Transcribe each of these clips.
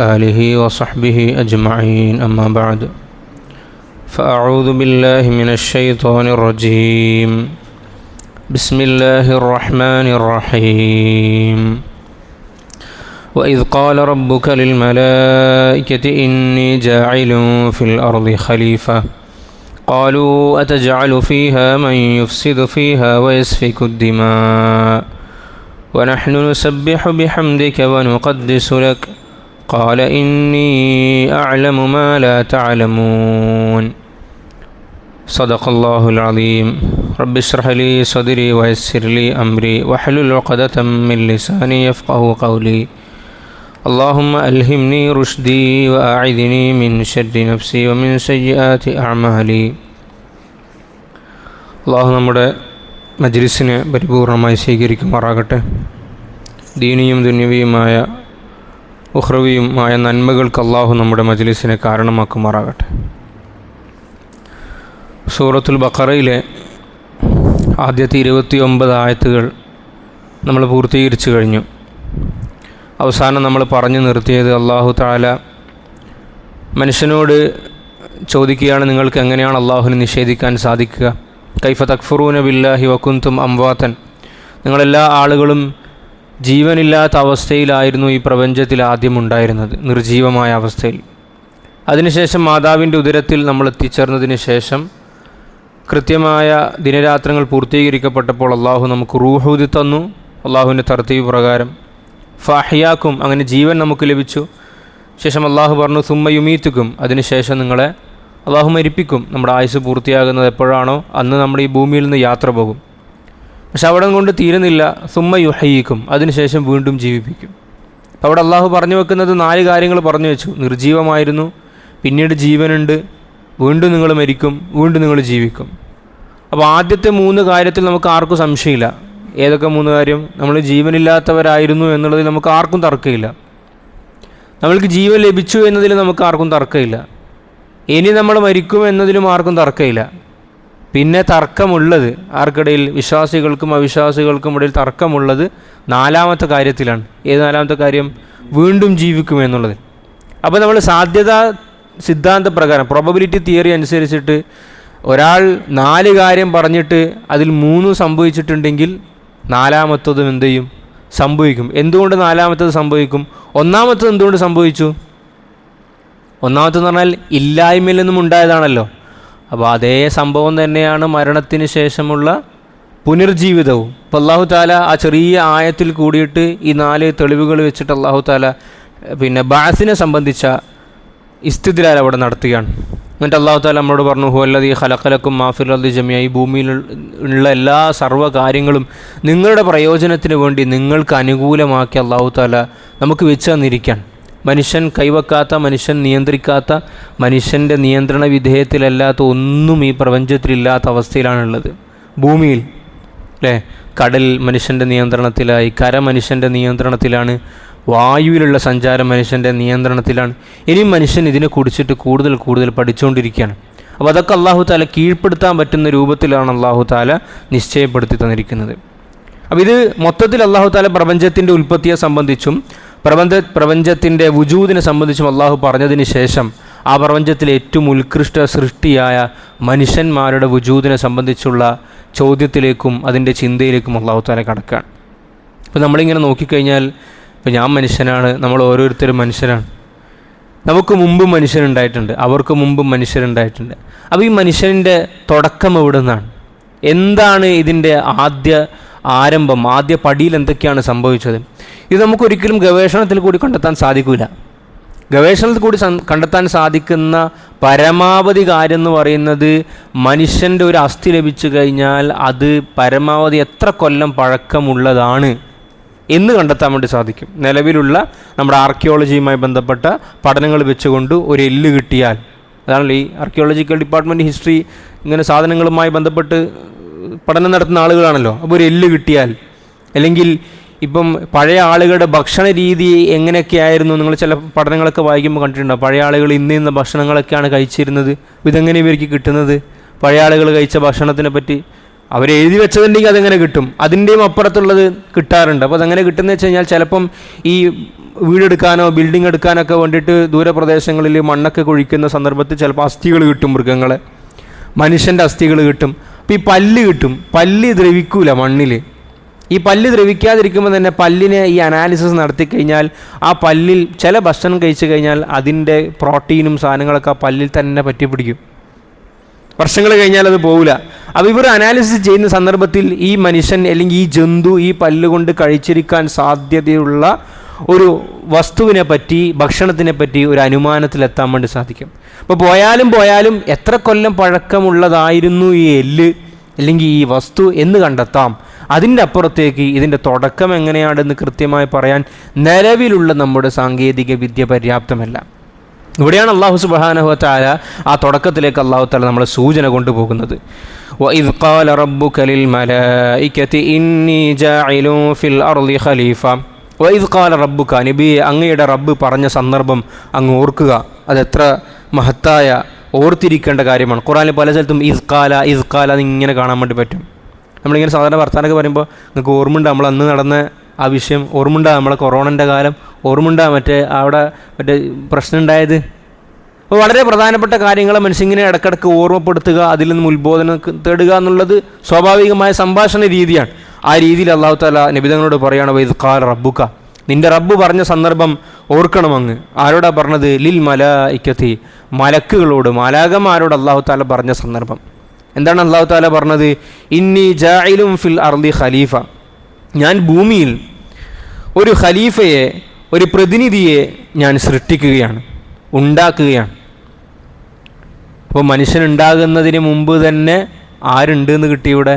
آله وصحبه أجمعين أما بعد فأعوذ بالله من الشيطان الرجيم بسم الله الرحمن الرحيم وإذ قال ربك للملائكة إني جاعل في الأرض خليفة قالوا أتجعل فيها من يفسد فيها ويسفك الدماء ونحن نسبح بحمدك ونقدس لك قال إني أعلم ما لا تعلمون صدق الله العظيم رب اشرح لي صدري ويسر لي أمري واحلل عقدة من لساني يفقهوا قولي اللهم ألهمني رشدي وأعذني من شر نفسي ومن سيئات أعمالي. അള്ളാഹു നമ്മുടെ മജ്ലിസിനെ പരിപൂർണമായി സ്വീകരിക്കുമാറാകട്ടെ. ദീനിയും ദുന്യവിയുമായ ഉഖ്റവിയുമായ നന്മകൾക്ക് അള്ളാഹു നമ്മുടെ മജ്ലിസിനെ കാരണമാക്കുമാറാകട്ടെ. സൂറത്തുൽ ബഖറയിലെ ആദ്യത്തെ 29 ആയത്തുകൾ നമ്മൾ പൂർത്തീകരിച്ചു കഴിഞ്ഞു. അവസാനം നമ്മൾ പറഞ്ഞു നിർത്തിയത് അല്ലാഹു തആല മനുഷ്യനോട് ചോദിക്കുകയാണ്, നിങ്ങൾക്ക് എങ്ങനെയാണ് അള്ളാഹുവിനെ നിഷേധിക്കാൻ സാധിക്കുക? കൈഫ തക്ഫുറൂന ബില്ലാഹി വകുൻതും അംവാതൻ. നിങ്ങളെല്ലാ ആളുകളും ജീവനില്ലാത്ത അവസ്ഥയിലായിരുന്നു ഈ പ്രപഞ്ചത്തിൽ ആദ്യം ഉണ്ടായിരുന്നത്, നിർജീവമായ അവസ്ഥയിൽ. അതിനുശേഷം മാതാവിൻ്റെ ഉദരത്തിൽ നമ്മൾ എത്തിച്ചേർന്നതിന് ശേഷം കൃത്യമായ ദിനരാത്രങ്ങൾ പൂർത്തീകരിക്കപ്പെട്ടപ്പോൾ അള്ളാഹു നമുക്ക് റൂഹൂദി തന്നു. അള്ളാഹുവിൻ്റെ തർത്തീബ് പ്രകാരം ഫാഹിയാക്കും, അങ്ങനെ ജീവൻ നമുക്ക് ലഭിച്ചു. ശേഷം അള്ളാഹു പറഞ്ഞു സുമ്മ യുമീത്തുക്കും, അതിനുശേഷം നിങ്ങളെ അള്ളാഹു മരിപ്പിക്കും. നമ്മുടെ ആയുസ് പൂർത്തിയാകുന്നത് എപ്പോഴാണോ അന്ന് നമ്മൾ ഈ ഭൂമിയിൽ നിന്ന് യാത്ര പോകും. പക്ഷെ അവിടെ കൊണ്ട് തീരുന്നില്ല, സുമ്മ യുഹയ്യിക്കും, അതിനുശേഷം വീണ്ടും ജീവിപ്പിക്കും. അവിടെ അള്ളാഹു പറഞ്ഞു വെക്കുന്നത് 4 കാര്യങ്ങൾ പറഞ്ഞു വെച്ചു. നിർജീവമായിരുന്നു, പിന്നീട് ജീവനുണ്ട്, വീണ്ടും നിങ്ങൾ മരിക്കും, വീണ്ടും നിങ്ങൾ ജീവിക്കും. അപ്പോൾ ആദ്യത്തെ 3 കാര്യത്തിൽ നമുക്ക് ആർക്കും സംശയമില്ല. ഏതൊക്കെ 3 കാര്യം? നമ്മൾ ജീവനില്ലാത്തവരായിരുന്നു എന്നുള്ളതിൽ നമുക്ക് ആർക്കും തർക്കമില്ല. നമ്മൾക്ക് ജീവൻ ലഭിച്ചു എന്നതിൽ നമുക്ക് ആർക്കും തർക്കമില്ല. ഇനി നമ്മൾ മരിക്കും എന്നതിലും ആർക്കും തർക്കമില്ല. പിന്നെ തർക്കമുള്ളത് ആർക്കിടയിൽ? വിശ്വാസികൾക്കും അവിശ്വാസികൾക്കും ഇടയിൽ തർക്കമുള്ളത് 4ാമത്തെ കാര്യത്തിലാണ്. ഏത് 4ാമത്തെ കാര്യം? വീണ്ടും ജീവിക്കുമെന്നുള്ളത്. അപ്പോൾ നമ്മൾ സാധ്യതാ സിദ്ധാന്ത പ്രകാരം, പ്രോബബിലിറ്റി തിയറി അനുസരിച്ചിട്ട് ഒരാൾ 4 കാര്യം പറഞ്ഞിട്ട് അതിൽ 3 സംഭവിച്ചിട്ടുണ്ടെങ്കിൽ 4ാമത്തതും എന്ത് ചെയ്യും? സംഭവിക്കും. എന്തുകൊണ്ട് 4ാമത്തത് സംഭവിക്കും? 1ാമത്തത് എന്തുകൊണ്ട് സംഭവിച്ചു? 1ാമത്തെന്ന് പറഞ്ഞാൽ ഇല്ലായ്മയിൽ നിന്നും ഉണ്ടായതാണല്ലോ. അപ്പോൾ അതേ സംഭവം തന്നെയാണ് മരണത്തിന് ശേഷമുള്ള പുനർജീവിതവും. അപ്പോൾ അല്ലാഹു തആല ആ ചെറിയ ആയത്തിൽ കൂടിയിട്ട് ഈ 4 തെളിവുകൾ വെച്ചിട്ട് അല്ലാഹു തആല പിന്നെ ബഅസിനെ സംബന്ധിച്ച ഇസ്തിദ്ലാൽ അവിടെ നടത്തുകയാണ്. എന്നിട്ട് അല്ലാഹു തആല നമ്മളോട് പറഞ്ഞു ഹുവല്ലദീ ഖലഖലക്കും മാ ഫിൽ അർദി ജമിഅ, ഈ ഭൂമിയിൽ ഉള്ള എല്ലാ സർവ്വ കാര്യങ്ങളും നിങ്ങളുടെ പ്രയോജനത്തിന് വേണ്ടി നിങ്ങൾക്ക് അനുകൂലമാക്കി അല്ലാഹു തആല നമുക്ക് വെച്ച് തന്നിരിക്കുകയാണ്. മനുഷ്യൻ കൈവെക്കാത്ത, മനുഷ്യൻ നിയന്ത്രിക്കാത്ത, മനുഷ്യൻ്റെ നിയന്ത്രണ വിധേയത്തിലല്ലാത്ത ഒന്നും ഈ പ്രപഞ്ചത്തിലില്ലാത്ത അവസ്ഥയിലാണുള്ളത്. ഭൂമിയിൽ അല്ലേ, കടൽ മനുഷ്യൻ്റെ നിയന്ത്രണത്തിലായി, കര മനുഷ്യൻ്റെ നിയന്ത്രണത്തിലാണ്, വായുവിലുള്ള സഞ്ചാരം മനുഷ്യൻ്റെ നിയന്ത്രണത്തിലാണ്. ഇനിയും മനുഷ്യൻ ഇതിനെ കുറിച്ചിട്ട് കൂടുതൽ കൂടുതൽ പഠിച്ചുകൊണ്ടിരിക്കുകയാണ്. അപ്പോൾ അതൊക്കെ അല്ലാഹു തആല കീഴ്പ്പെടുത്താൻ പറ്റുന്ന രൂപത്തിലാണ് അല്ലാഹു തആല നിശ്ചയപ്പെടുത്തി തന്നിരിക്കുന്നത്. അപ്പോൾ ഇത് മൊത്തത്തിൽ അല്ലാഹു തആല പ്രപഞ്ചത്തിൻ്റെ ഉൽപ്പത്തിയെ സംബന്ധിച്ചും പ്രപഞ്ചത്തിൻ്റെ വുജൂദിനെ സംബന്ധിച്ചും അള്ളാഹു പറഞ്ഞതിന് ശേഷം ആ പ്രപഞ്ചത്തിലെ ഏറ്റവും ഉത്കൃഷ്ട സൃഷ്ടിയായ മനുഷ്യന്മാരുടെ വുജൂദിനെ സംബന്ധിച്ചുള്ള ചോദ്യത്തിലേക്കും അതിൻ്റെ ചിന്തയിലേക്കും അള്ളാഹു തആല കടക്കുകയാണ്. അപ്പോൾ നമ്മളിങ്ങനെ നോക്കിക്കഴിഞ്ഞാൽ, ഇപ്പോൾ ഞാൻ മനുഷ്യനാണ്, നമ്മൾ ഓരോരുത്തരും മനുഷ്യരാണ്. നമുക്ക് മുമ്പും മനുഷ്യനുണ്ടായിട്ടുണ്ട്, അവർക്ക് മുമ്പും മനുഷ്യരുണ്ടായിട്ടുണ്ട്. അപ്പോൾ ഈ മനുഷ്യൻ്റെ തുടക്കം എവിടെ നിന്നാണ്? എന്താണ് ഇതിൻ്റെ ആരംഭം? ആദ്യ പടിയിൽ എന്തൊക്കെയാണ് സംഭവിച്ചത്? ഇത് നമുക്കൊരിക്കലും ഗവേഷണത്തിൽ കൂടി കണ്ടെത്താൻ സാധിക്കില്ല. ഗവേഷണത്തിൽ കൂടി കണ്ടെത്താൻ സാധിക്കുന്ന പരമാവധി കാര്യം എന്ന് പറയുന്നത് മനുഷ്യൻ്റെ ഒരു അസ്ഥി ലഭിച്ചു കഴിഞ്ഞാൽ അത് പരമാവധി എത്ര കൊല്ലം പഴക്കമുള്ളതാണ് എന്ന് കണ്ടെത്താൻ വേണ്ടി സാധിക്കും. നിലവിലുള്ള നമ്മുടെ ആർക്കിയോളജിയുമായി ബന്ധപ്പെട്ട പഠനങ്ങൾ വെച്ചുകൊണ്ട് ഒരു എല്ല് കിട്ടിയാൽ, അതാണല്ലോ ഈ ആർക്കിയോളജിക്കൽ ഡിപ്പാർട്ട്മെൻറ്റ്, ഹിസ്റ്ററി ഇങ്ങനെ സാധനങ്ങളുമായി ബന്ധപ്പെട്ട് പഠനം നടത്തുന്ന ആളുകളാണല്ലോ. അപ്പോൾ ഒരു എല്ല് കിട്ടിയാൽ, അല്ലെങ്കിൽ ഇപ്പം പഴയ ആളുകളുടെ ഭക്ഷണ രീതി എങ്ങനെയൊക്കെയായിരുന്നു, നിങ്ങൾ ചില പഠനങ്ങളൊക്കെ വായിക്കുമ്പോൾ കണ്ടിട്ടുണ്ടാവും. പഴയ ആളുകൾ ഇന്ന ഭക്ഷണങ്ങളൊക്കെയാണ് കഴിച്ചിരുന്നത്. ഇതെങ്ങനെ ഇവർക്ക് കിട്ടുന്നത്? പഴയ ആളുകൾ കഴിച്ച ഭക്ഷണത്തിനെ പറ്റി അവരെഴുതി വെച്ചതുണ്ടെങ്കിൽ അതെങ്ങനെ കിട്ടും, അതിൻ്റെയും അപ്പുറത്തുള്ളത് കിട്ടാറുണ്ട്. അപ്പോൾ അതെങ്ങനെ കിട്ടുന്നത് വെച്ച് കഴിഞ്ഞാൽ ചിലപ്പം ഈ വീടെടുക്കാനോ ബിൽഡിംഗ് എടുക്കാനൊക്കെ വേണ്ടിയിട്ട് ദൂരപ്രദേശങ്ങളിൽ മണ്ണൊക്കെ കുഴിക്കുന്ന സന്ദർഭത്തിൽ ചിലപ്പോൾ അസ്ഥികൾ കിട്ടും, മൃഗങ്ങളെ, മനുഷ്യൻ്റെ അസ്ഥികൾ കിട്ടും. അപ്പോൾ ഈ പല്ല് കിട്ടും. പല്ല് ദ്രവിക്കൂല മണ്ണിൽ. ഈ പല്ല് ദ്രവിക്കാതിരിക്കുമ്പോൾ തന്നെ പല്ലിനെ ഈ അനാലിസിസ് നടത്തി കഴിഞ്ഞാൽ ആ പല്ലിൽ ചില ഭക്ഷണം കഴിച്ചു കഴിഞ്ഞാൽ അതിൻ്റെ പ്രോട്ടീനും സാധനങ്ങളൊക്കെ ആ പല്ലിൽ തന്നെ പറ്റിപ്പിടിക്കും. വർഷങ്ങൾ കഴിഞ്ഞാൽ അത് പോവില്ല. അപ്പോൾ ഇവർ അനാലിസിസ് ചെയ്യുന്ന സന്ദർഭത്തിൽ ഈ മനുഷ്യൻ അല്ലെങ്കിൽ ഈ ജന്തു ഈ പല്ലുകൊണ്ട് കഴിച്ചിരിക്കാൻ സാധ്യതയുള്ള ഒരു വസ്തുവിനെ പറ്റി, ഭക്ഷണത്തിനെ പറ്റി ഒരു അനുമാനത്തിലെത്താൻ വേണ്ടി സാധിക്കും. അപ്പോൾ പോയാലും എത്ര കൊല്ലം പഴക്കമുള്ളതായിരുന്നു ഈ എല്ല് അല്ലെങ്കിൽ ഈ വസ്തു എന്ന് കണ്ടെത്താം. അതിൻ്റെ അപ്പുറത്തേക്ക് ഇതിൻ്റെ തുടക്കം എങ്ങനെയാണെന്ന് കൃത്യമായി പറയാൻ നിലവിലുള്ള നമ്മുടെ സാങ്കേതിക വിദ്യ പര്യാപ്തമല്ല. ഇവിടെയാണ് അല്ലാഹു സുബ്ഹാനഹു വ തആല ആ തുടക്കത്തിലേക്ക് അല്ലാഹു തആല നമ്മളെ സൂചന കൊണ്ടുപോകുന്നത്. വഇദ് ഖാല റബ്ബുക ലിൽ മലായികതി ഇന്നി ജാഇലു ഫിൽ അർളി ഖലീഫ. വഇദ് ഖാല റബ്ബുക, നബി അങ്ങയുടെ റബ്ബ് പറഞ്ഞ സന്ദർഭം അങ്ങ് ഓർക്കുക. അതെത്ര മഹത്തായ ഓർത്തിരിക്കേണ്ട കാര്യമാണ്. ഖുർആനിൽ പല സ്ഥലത്തും ഇദ് ഖാല എന്നിങ്ങനെ കാണാൻ വേണ്ടി പറ്റും. നമ്മളിങ്ങനെ സാധാരണ വർത്താനൊക്കെ പറയുമ്പോൾ നിങ്ങൾക്ക് ഓർമ്മയുണ്ട് നമ്മൾ അന്ന് നടന്ന ആ വിഷയം, ഓർമ്മയുണ്ടാകും നമ്മളെ കൊറോണൻ്റെ കാലം, ഓർമ്മയുണ്ടാകും അവിടെ പ്രശ്നം ഉണ്ടായത്. അപ്പോൾ വളരെ പ്രധാനപ്പെട്ട കാര്യങ്ങളെ മനുഷ്യങ്ങനെ ഇടയ്ക്കിടയ്ക്ക് ഓർമ്മപ്പെടുത്തുക, അതിൽ നിന്നും ഉത്ബോധനം തേടുക എന്നുള്ളത് സ്വാഭാവികമായ സംഭാഷണ രീതിയാണ്. ആ രീതിയിൽ അല്ലാഹു തആല നബിതങ്ങളോട് പറയുകയാണ്, വഇദ് ഖാല റബ്ബുക, നിൻ്റെ റബ്ബ് പറഞ്ഞ സന്ദർഭം ഓർക്കണം അങ്ങ്. ആരോടാ പറഞ്ഞത്? ലിൽ മലായികതി, മലക്കുകളോട്, മാലാകമാരോട് അല്ലാഹു തആല പറഞ്ഞ സന്ദർഭം. എന്താണ് അല്ലാഹു തആല പറഞ്ഞത്? ഇന്നി ജാഇലുൻ ഫിൽ അർളി ഖലീഫ, ഞാൻ ഭൂമിയിൽ ഒരു ഖലീഫയെ, ഒരു പ്രതിനിധിയെ ഞാൻ സൃഷ്ടിക്കുകയാണ്, ഉണ്ടാക്കുകയാണ്. അപ്പോൾ മനുഷ്യനുണ്ടാകുന്നതിന് മുമ്പ് തന്നെ ആരുണ്ട് എന്ന് കിട്ടി? ഇവിടെ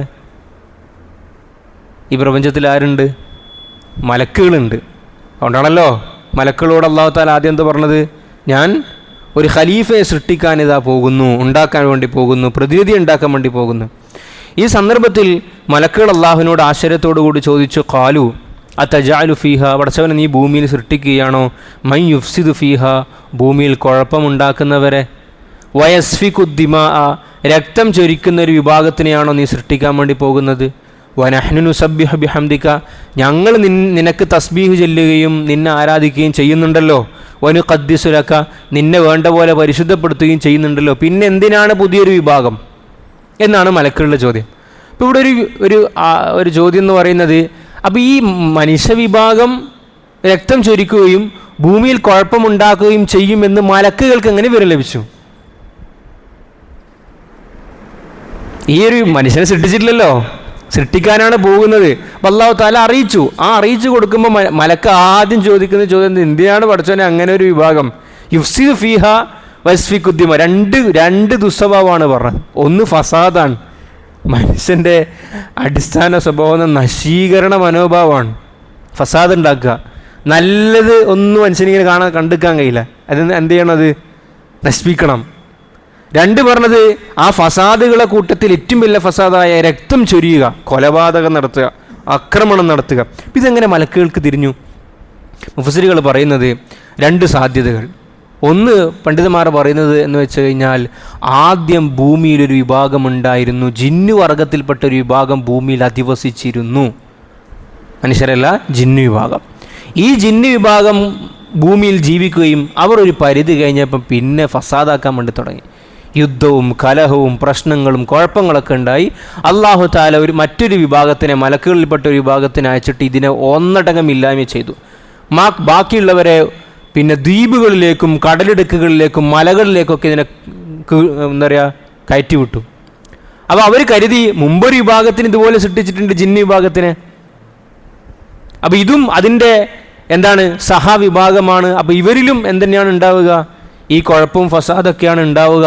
ഈ പ്രപഞ്ചത്തിൽ ആരുണ്ട്? മലക്കുകളുണ്ട്. അതുകൊണ്ടാണല്ലോ മലക്കുകളോട് അല്ലാഹു തആല ആദ്യം എന്ത് പറഞ്ഞത്? ഞാൻ ഒരു ഖലീഫയെ സൃഷ്ടിക്കാൻ ഇതാ പോകുന്നു, ഉണ്ടാക്കാൻ വേണ്ടി പോകുന്നു, പ്രതിനിധി ഉണ്ടാക്കാൻ വേണ്ടി പോകുന്നു. ഈ സന്ദർഭത്തിൽ മലക്കുകൾ അല്ലാഹുവിനോട് ആശ്ചര്യത്തോടു കൂടി ചോദിച്ചു, ഖാലു അതജഅലു ഫീഹ, പടച്ചവനെ നീ ഭൂമിയിൽ സൃഷ്ടിക്കുകയാണോ? മൻ യുഫ്സിദു ഫീഹ, ഭൂമിയിൽ കുഴപ്പമുണ്ടാക്കുന്നവരെ, വയസ്ഫികു ദിമാ, രക്തം ചൊരിക്കുന്ന ഒരു വിഭാഗത്തിനെയാണോ നീ സൃഷ്ടിക്കാൻ വേണ്ടി പോകുന്നത്? വനഹ്നു നുസബ്ബിഹു ബിഹംദിക, ഞങ്ങൾ നിനക്ക് തസ്ബീഹ് ചൊല്ലുകയും നിന്നെ ആരാധിക്കുകയും ചെയ്യുന്നുണ്ടല്ലോ. വനുഖദ്ദിസു ലക, നിന്നെ വേണ്ട പോലെ പരിശുദ്ധപ്പെടുത്തുകയും ചെയ്യുന്നുണ്ടല്ലോ. പിന്നെ എന്തിനാണ് പുതിയൊരു വിഭാഗം എന്നാണ് മലക്കുകളുടെ ചോദ്യം. അപ്പോൾ ഇവിടെ ഒരു ചോദ്യം എന്ന് പറയുന്നത്, അപ്പോൾ ഈ മനുഷ്യവിഭാഗം രക്തം ചൊരിക്കുകയും ഭൂമിയിൽ കുഴപ്പമുണ്ടാക്കുകയും ചെയ്യുമെന്ന് മലക്കുകൾക്ക് എങ്ങനെ വിവരം ലഭിച്ചു? ഈ ഒരു മനുഷ്യനെ സൃഷ്ടിച്ചിട്ടില്ലല്ലോ, സൃഷ്ടിക്കാനാണ് പോകുന്നത്. അപ്പോൾ അല്ലാഹു തആല അറിയിച്ചു. ആ അറിയിച്ചു കൊടുക്കുമ്പോൾ മലക്ക് ആദ്യം ചോദിക്കുന്ന ചോദ്യം, എന്തിനാണ് പഠിച്ചവനെ അങ്ങനെ ഒരു വിഭാഗം? യുഫ്സിദു ഫീഹ വയസ്ഫികു ദിമാ, രണ്ട് ദുസ്വഭാവമാണ് പറഞ്ഞത്. ഒന്ന് ഫസാദാണ്, മനുഷ്യൻ്റെ അടിസ്ഥാന സ്വഭാവം നശീകരണ മനോഭാവമാണ്, ഫസാദ് ഉണ്ടാക്കുക. നല്ലത് ഒന്നും മനുഷ്യനിങ്ങനെ കണ്ടെടുക്കാൻ കഴിയില്ല. എന്ത് ചെയ്യണം? അത് നശിപ്പിക്കണം. രണ്ട് പറഞ്ഞത് ആ ഫസാദുകളെ കൂട്ടത്തിൽ ഏറ്റവും വലിയ ഫസാദായ രക്തം ചൊരിയുക, കൊലപാതകം നടത്തുക, ആക്രമണം നടത്തുക. ഇതെങ്ങനെ മലക്കുകൾക്ക് തിരിഞ്ഞു? മുഫസ്സിറുകൾ പറയുന്നത് രണ്ട് സാധ്യതകൾ. ഒന്ന് പണ്ഡിതന്മാർ പറയുന്നത് എന്ന് വെച്ച് കഴിഞ്ഞാൽ, ആദ്യം ഭൂമിയിലൊരു വിഭാഗമുണ്ടായിരുന്നു, ജിന്നു വർഗത്തിൽപ്പെട്ട ഒരു വിഭാഗം ഭൂമിയിൽ അധിവസിച്ചിരുന്നു. മനുഷ്യരല്ല, ജിന്നു വിഭാഗം. ഈ ജിന്നു വിഭാഗം ഭൂമിയിൽ ജീവിക്കുകയും അവർ ഒരു പരിധി കഴിഞ്ഞപ്പം പിന്നെ ഫസാദാക്കാൻ വേണ്ടി തുടങ്ങി. യുദ്ധവും കലഹവും പ്രശ്നങ്ങളും കുഴപ്പങ്ങളൊക്കെ ഉണ്ടായി. അല്ലാഹു തആല മറ്റൊരു വിഭാഗത്തിനെ, മലക്കുകളിൽപ്പെട്ട ഒരു വിഭാഗത്തിനെ അയച്ചിട്ട് ഇതിനെ ഒന്നടങ്കം ഇല്ലായ്മ ചെയ്തു. ബാക്കിയുള്ളവരെ പിന്നെ ദ്വീപുകളിലേക്കും കടലിടുക്കുകളിലേക്കും മലകളിലേക്കൊക്കെ ഇതിനെ എന്താ പറയുക കയറ്റിവിട്ടു. അപ്പോൾ അവർ കരുതി മുമ്പൊരു വിഭാഗത്തിന് ഇതുപോലെ സൃഷ്ടിച്ചിട്ടുണ്ട്, ജിന്ന് വിഭാഗത്തിന്. അപ്പോൾ ഇതും അതിൻ്റെ എന്താണ് സഹവിഭാഗമാണ്. അപ്പോൾ ഇവരിലും എന്തെന്നെയാണ് ഉണ്ടാവുക? ഈ കുഴപ്പവും ഫസാദൊക്കെയാണ് ഉണ്ടാവുക.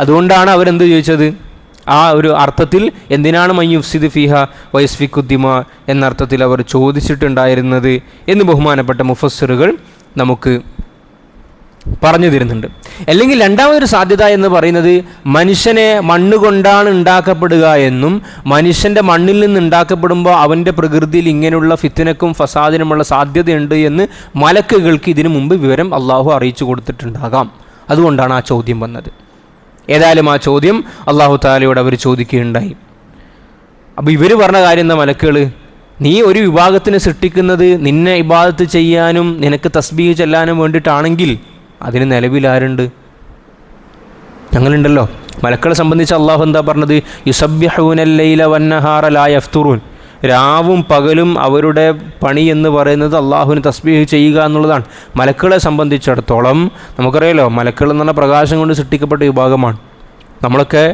അതുകൊണ്ടാണ് അവരെന്ത് ചോദിച്ചത്? ആ ഒരു അർത്ഥത്തിൽ എന്തിനാണ് മൻ യുഫ്സിദു ഫീഹ വയസ്ഫികു ദിമാ എന്നർത്ഥത്തിൽ അവർ ചോദിച്ചിട്ടുണ്ടായിരുന്നത് എന്ന് ബഹുമാനപ്പെട്ട മുഫസ്സിറുകൾ നമുക്ക് പറഞ്ഞു തരുന്നുണ്ട്. അല്ലെങ്കിൽ രണ്ടാമതൊരു സാധ്യത എന്ന് പറയുന്നത്, മനുഷ്യനെ മണ്ണുകൊണ്ടാണ് ഉണ്ടാക്കപ്പെടുക എന്നും മനുഷ്യൻ്റെ മണ്ണിൽ നിന്ന് ഉണ്ടാക്കപ്പെടുമ്പോൾ അവൻ്റെ പ്രകൃതിയിൽ ഇങ്ങനെയുള്ള ഫിത്നക്കും ഫസാദിനുമുള്ള സാധ്യതയുണ്ട് എന്ന് മലക്കുകൾക്ക് ഇതിനു മുമ്പ് വിവരം അള്ളാഹു അറിയിച്ചു കൊടുത്തിട്ടുണ്ടാകാം. അതുകൊണ്ടാണ് ആ ചോദ്യം വന്നത്. ഏതായാലും ആ ചോദ്യം അള്ളാഹു തആലയോട് അവർ ചോദിക്കുകയുണ്ടായി. അപ്പോൾ ഇവർ പറഞ്ഞ കാര്യം എന്താ? മലക്കുകൾ, നീ ഒരു വിഭാഗത്തിനെ സൃഷ്ടിക്കുന്നത് നിന്നെ ഇബാദത്ത് ചെയ്യാനും നിനക്ക് തസ്ബീഹ് ചെല്ലാനും വേണ്ടിയിട്ടാണെങ്കിൽ അതിന് നിലവിലാരുണ്ട്? ഞങ്ങളുണ്ടല്ലോ. മലക്കളെ സംബന്ധിച്ച് അള്ളാഹു എന്താ പറഞ്ഞത്? യുസബ്ബിഹൂനൽ ലൈല വന്നഹാറ ലാ യഫ്തുറൂൻ. രാവും പകലും അവരുടെ പണി എന്ന് പറയുന്നത് അള്ളാഹുവിന് തസ്ബീഹ് ചെയ്യുക എന്നുള്ളതാണ്. മലക്കളെ സംബന്ധിച്ചിടത്തോളം നമുക്കറിയാലോ, മലക്കൾ എന്ന് പറഞ്ഞാൽ പ്രകാശം കൊണ്ട് സൃഷ്ടിക്കപ്പെട്ട വിഭാഗമാണ്. നമ്മളൊക്കെ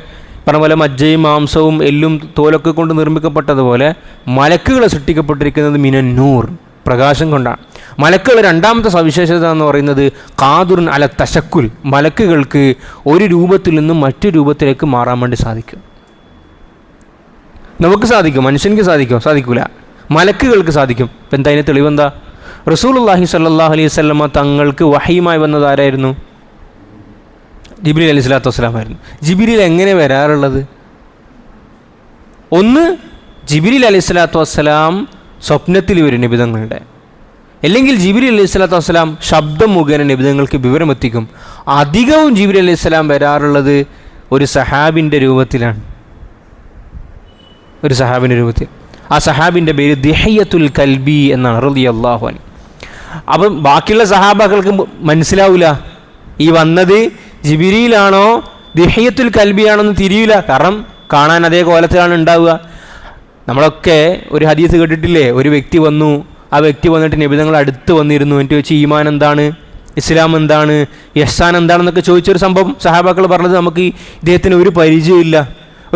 പറഞ്ഞ പോലെ മജ്ജയും മാംസവും എല്ലും തോലൊക്കെ കൊണ്ട് നിർമ്മിക്കപ്പെട്ടതുപോലെ മലക്കുകളെ സൃഷ്ടിക്കപ്പെട്ടിരിക്കുന്നത് മിനന്നൂർ, പ്രകാശം കൊണ്ടാണ്. മലക്കുകളുടെ രണ്ടാമത്തെ സവിശേഷത എന്ന് പറയുന്നത് ഖാദിറുൻ അല തശക്കുൽ. മലക്കുകൾക്ക് ഒരു രൂപത്തിൽ നിന്നും മറ്റു രൂപത്തിലേക്ക് മാറാൻ വേണ്ടി സാധിക്കും. നമുക്ക് സാധിക്കും, മനുഷ്യർക്ക് സാധിക്കൂല, മലക്കുകൾക്ക് സാധിക്കും. ഇപ്പം എന്താ അതിന് തെളിവെന്താ? റസൂലുള്ളാഹി സ്വല്ലല്ലാഹു അലൈഹി വസല്ലമ തങ്ങൾക്ക് വഹയുമായി വന്നത് ആരായിരുന്നു? ജിബ്രീൽ അലൈഹി സ്വലാത്തു വസ്സലാമായിരുന്നു. ജിബ്രീൽ എങ്ങനെ വരാറുള്ളത്? ഒന്ന്, ജിബ്രീൽ അലൈഹി സ്വലാത്തു വസ്സലാം സ്വപ്നത്തിൽ വരും നബിതങ്ങളുടെ, അല്ലെങ്കിൽ ജിബ്രീൽ അലൈഹി സ്വലാത്തു വസ്സലാം ശബ്ദം മുഖേന നബിതങ്ങൾക്ക് വിവരമെത്തിക്കും. അധികവും ജിബ്രീൽ അലൈഹി സ്വലാം വരാറുള്ളത് ഒരു സഹാബിൻ്റെ രൂപത്തിലാണ്. ഒരു സഹാബിൻ്റെ രൂപത്തിൽ. ആ സഹാബിൻ്റെ പേര് ദിഹ്യത്തുൽ കൽബി എന്നാണ്, റളിയല്ലാഹു അൻഹു. അപ്പം ബാക്കിയുള്ള സഹാബാക്കൾക്ക് മനസ്സിലാവില്ല ഈ വന്നത് ജിബ്രീലാണോ ദിഹ്യത്തുൽ കൽബിയാണെന്ന് തിരിയില്ല. കാരണം കാണാൻ അതേ കോലത്തിലാണ് ഉണ്ടാവുക. നമ്മളൊക്കെ ഒരു ഹദീസ് കേട്ടിട്ടില്ലേ? ഒരു വ്യക്തി വന്നു, ആ വ്യക്തി വന്നിട്ട് നബി തങ്ങൾ അടുത്ത് വന്നിരുന്നു. എന്നിട്ട് ചോദിച്ചു, ഈമാൻ എന്താണ്, ഇസ്ലാം എന്താണ്, ഇഹ്സാൻ എന്താണെന്നൊക്കെ ചോദിച്ചൊരു സംഭവം സഹാബാക്കൾ പറഞ്ഞത് നമുക്ക് ഇദ്ദേഹത്തിന് ഒരു പരിചയമില്ല.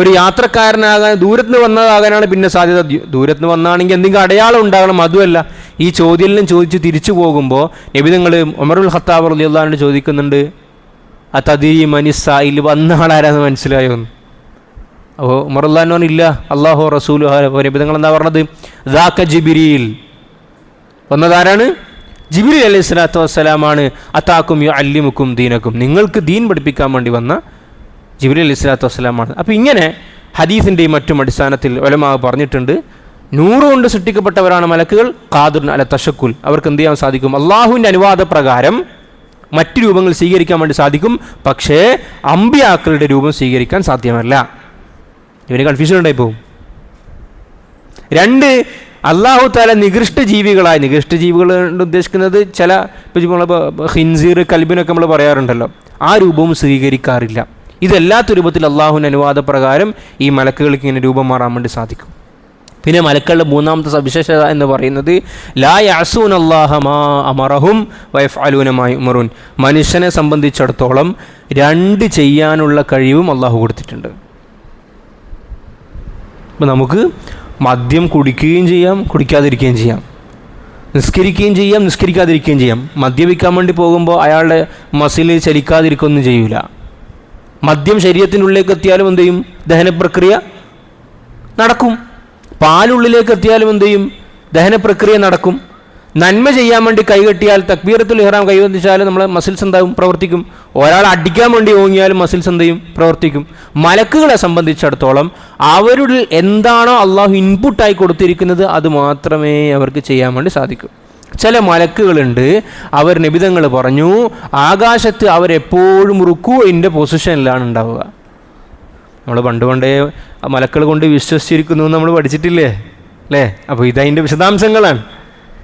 ഒരു യാത്രക്കാരനാകാൻ, ദൂരത്ത് നിന്ന് വന്നതാകാനാണ് പിന്നെ സാധ്യത. ദൂരത്ത് നിന്ന് വന്നാണെങ്കിൽ എന്തെങ്കിലും അടയാളം ഉണ്ടാകണം. അതുമല്ല, ഈ ചോദ്യം ചോദിച്ച് തിരിച്ചു പോകുമ്പോൾ നബി തങ്ങൾ ഉമറുൽ ഖത്താബ് റളിയല്ലാഹു അൻഹു ചോദിക്കുന്നുണ്ട്, അതദീ മനിസ്സായിൽ വന്ന ആളാരാന്ന് മനസ്സിലായോ? അപ്പോൾ ഉമറുല്ലാഹു പറഞ്ഞു, ഇല്ല, അല്ലാഹു റസൂലുഹു. അപ്പോൾ നബി തങ്ങൾ എന്താ പറഞ്ഞത്? ദാക ജിബ്രീൽ. വന്നതാരാണ്? ജിബ്രീൽ അലൈഹി സ്വലാത്തു വസ്സലാമാണ്. അതാക്കും യുഅല്ലിമുക്കും ദീനക്കും. നിങ്ങൾക്ക് ദീൻ പഠിപ്പിക്കാൻ വേണ്ടി വന്ന ജിബ്രീൽ അലൈഹി സ്വലാത്തു വസ്സലാമാണ്. അപ്പോൾ ഇങ്ങനെ ഹദീസിൻ്റെയും മറ്റും അടിസ്ഥാനത്തിൽ ഉലമാ പറഞ്ഞിട്ടുണ്ട്, 100 കൊണ്ട് സൃഷ്ടിക്കപ്പെട്ടവരാണ് മലക്കുകൾ. ഖാദിറുൻ അല തശക്കുൽ. അവർക്ക് എന്ത് ചെയ്യാൻ സാധിക്കും? അള്ളാഹുവിൻ്റെ അനുവാദപ്രകാരം മറ്റ് രൂപങ്ങൾ സ്വീകരിക്കാൻ വേണ്ടി സാധിക്കും. പക്ഷേ അമ്പിയാക്കളുടെ രൂപം സ്വീകരിക്കാൻ സാധ്യമല്ല. ഇവന് കൺഫ്യൂഷൻ ഉണ്ടായി പോകും. 2, അള്ളാഹു താല നികൃഷ്ട ജീവികൾ ഉദ്ദേശിക്കുന്നത് ചില ഹിൻസീർ, കൽബിനൊക്കെ നമ്മൾ പറയാറുണ്ടല്ലോ, ആ രൂപവും സ്വീകരിക്കാറില്ല. ഇതല്ലാത്ത രൂപത്തിൽ അള്ളാഹുവിൻ്റെ അനുവാദപ്രകാരം ഈ മലക്കുകൾക്ക് ഇങ്ങനെ രൂപം മാറാൻ വേണ്ടി സാധിക്കും. പിന്നെ മലക്കളുടെ മൂന്നാമത്തെ സവിശേഷത എന്ന് പറയുന്നത് ലാ യഅസൂന അല്ലാഹ മാ അമറഹും വയഫ്അലൂന മാ യുമറൂൻ. മനുഷ്യനെ സംബന്ധിച്ചിടത്തോളം 2 ചെയ്യാനുള്ള കഴിവും അള്ളാഹു കൊടുത്തിട്ടുണ്ട്. ഇപ്പം നമുക്ക് മദ്യം കുടിക്കുകയും ചെയ്യാം, കുടിക്കാതിരിക്കുകയും ചെയ്യാം, നിസ്കരിക്കുകയും ചെയ്യാം, നിസ്കരിക്കാതിരിക്കുകയും ചെയ്യാം. മദ്യപിക്കാൻ വേണ്ടി പോകുമ്പോൾ അയാളുടെ മസിൽ ചലിക്കാതിരിക്കുകയൊന്നും ചെയ്യൂല. മദ്യം ശരീരത്തിനുള്ളിലേക്ക് എത്തിയാലും എന്ത് ചെയ്യും? ദഹനപ്രക്രിയ നടക്കും. പാലുള്ളിലേക്ക് എത്തിയാലും എന്ത് ചെയ്യും? ദഹനപ്രക്രിയ നടക്കും. നന്മ ചെയ്യാൻ വേണ്ടി കൈകെട്ടിയാൽ, തക്ബീറത്തുൽ ഇഹ്റാം കൈവന്നിച്ചാലും നമ്മളെ മസിൽസ് എന്താവും? പ്രവർത്തിക്കും. ഒരാൾ അടിക്കാൻ വേണ്ടി ഓങ്ങിയാലും മസിൽസ് എന്ത് ചെയ്യും? പ്രവർത്തിക്കും. മലക്കുകളെ സംബന്ധിച്ചിടത്തോളം അവരുടെ എന്താണോ അള്ളാഹു ഇൻപുട്ടായി കൊടുത്തിരിക്കുന്നത് അത് മാത്രമേ അവർക്ക് ചെയ്യാൻ വേണ്ടി സാധിക്കൂ. ചില മലക്കുകളുണ്ട്, അവർ നബിതങ്ങൾ പറഞ്ഞു, ആകാശത്ത് അവരെപ്പോഴും റുക്കൂഇൻ്റെ പൊസിഷനിലാണ് ഉണ്ടാവുക. നമ്മൾ പണ്ടേ മലക്കൾ കൊണ്ട് വിശ്വസിച്ചിരിക്കുന്നു എന്ന് നമ്മൾ പഠിച്ചിട്ടില്ലേ അല്ലേ? അപ്പോൾ ഇതതിൻ്റെ വിശദാംശങ്ങളാണ്.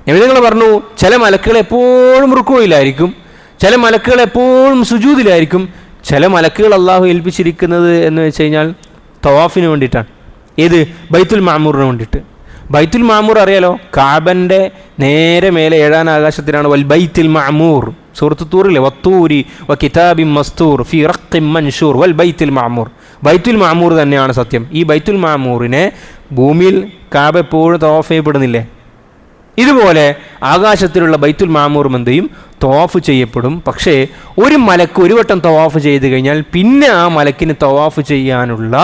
നബിതങ്ങൾ പറഞ്ഞു, ചില മലക്കുകൾ എപ്പോഴും റുക്കൂഇലായിരിക്കും, ചില മലക്കുകൾ എപ്പോഴും സുജൂദിലായിരിക്കും. ചില മലക്കുകൾ അള്ളാഹു ഏൽപ്പിച്ചിരിക്കുന്നത് എന്ന് വെച്ച് കഴിഞ്ഞാൽ തവാഫിന് വേണ്ടിയിട്ടാണ്. ഏത്? ബൈത്തുൽ മാമൂറിന് വേണ്ടിയിട്ട്. ബൈത്തുൽ മാമൂർ അറിയാലോ, കാബൻ്റെ നേരെ മേലെ 7ാം ആകാശത്തിലാണ് വൽ ബൈത്തുൽ മാമൂർ. സൂറത്ത് തൂറില്ലേ, വത്തൂരി വ കിതാബിൻ മസ്തൂർ ഫി റഖ്ഖിൻ മൻഷൂർ വൽ ബൈത്തുൽ മാമൂർ. ബൈത്തുൽ മാമൂർ തന്നെയാണ് സത്യം. ഈ ബൈത്തുൽ മാമൂറിനെ ഭൂമിയിൽ കാബ എപ്പോഴും തവാഫ് ചെയ്യപ്പെടുന്നില്ലേ? ഇതുപോലെ ആകാശത്തിലുള്ള ബൈത്തുൽ മാമൂറും എന്ത് ചെയ്യും? തവാഫ് ചെയ്യപ്പെടും. പക്ഷേ ഒരു മലക്ക് ഒരു വട്ടം തവാഫ് ചെയ്ത് കഴിഞ്ഞാൽ പിന്നെ ആ മലക്കിന് തവാഫ് ചെയ്യാനുള്ള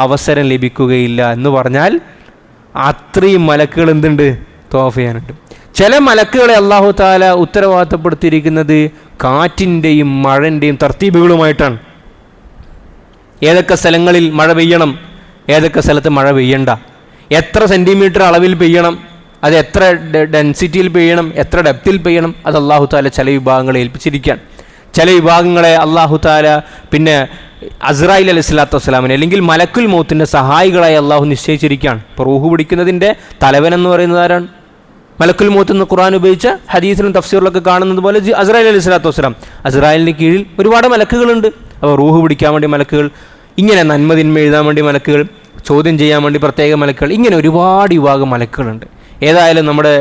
അവസരം ലഭിക്കുകയില്ല. എന്ന് പറഞ്ഞാൽ അത്രയും മലക്കുകൾ എന്തുണ്ട്? തവാഫ് ചെയ്യാനുണ്ട്. ചില മലക്കുകളെ അല്ലാഹു തആല ഉത്തരവാദിത്തപ്പെടുത്തിയിരിക്കുന്നത് കാറ്റിൻ്റെയും മഴൻ്റെയും തർത്തീബുകളുമായിട്ടാണ്. ഏതൊക്കെ സ്ഥലങ്ങളിൽ മഴ പെയ്യണം, ഏതൊക്കെ സ്ഥലത്ത് മഴ പെയ്യണ്ട, എത്ര സെൻറ്റിമീറ്റർ അളവിൽ പെയ്യണം, അത് എത്ര ഡെൻസിറ്റിയിൽ പെയ്യണം, എത്ര ഡെപ്തിൽ പെയ്യണം, അത് അല്ലാഹു തആല ചില വിഭാഗങ്ങളെ ഏൽപ്പിച്ചിരിക്കുകയാണ്. ചില വിഭാഗങ്ങളെ അല്ലാഹു തആല പിന്നെ അസ്രായിൽ അലൈഹി സ്വലാത്തു വസ്സലാമിനെ അല്ലെങ്കിൽ മലക്കുൽ മൗത്തിൻ്റെ സഹായികളായി അള്ളാഹു നിശ്ചയിച്ചിരിക്കുകയാണ്. ഇപ്പോൾ റൂഹ് പിടിക്കുന്നതിൻ്റെ തലവനെന്ന് പറയുന്നത് ആരാണ്? മലക്കുൽ മൗത്ത് എന്ന് ഖുർആൻ ഉപയോഗിച്ച ഹദീസിലും തഫ്സീറിലൊക്കെ കാണുന്നത് പോലെ അസ്രായിൽ അലൈഹി സ്വലാത്തു വസ്സലാം. അസ്രായിലിന് കീഴിൽ ഒരുപാട് മലക്കുകളുണ്ട്. അപ്പോൾ റൂഹ് പിടിക്കാൻ വേണ്ടി മലക്കുകൾ, ഇങ്ങനെ നന്മ തിന്മ എഴുതാൻ വേണ്ടി മലക്കുകൾ, ചോദ്യം ചെയ്യാൻ വേണ്ടി പ്രത്യേക മലക്കുകൾ, ഇങ്ങനെ ഒരുപാട് വിഭാഗം മലക്കുകളുണ്ട്. ഏതായാലും നമ്മുടെ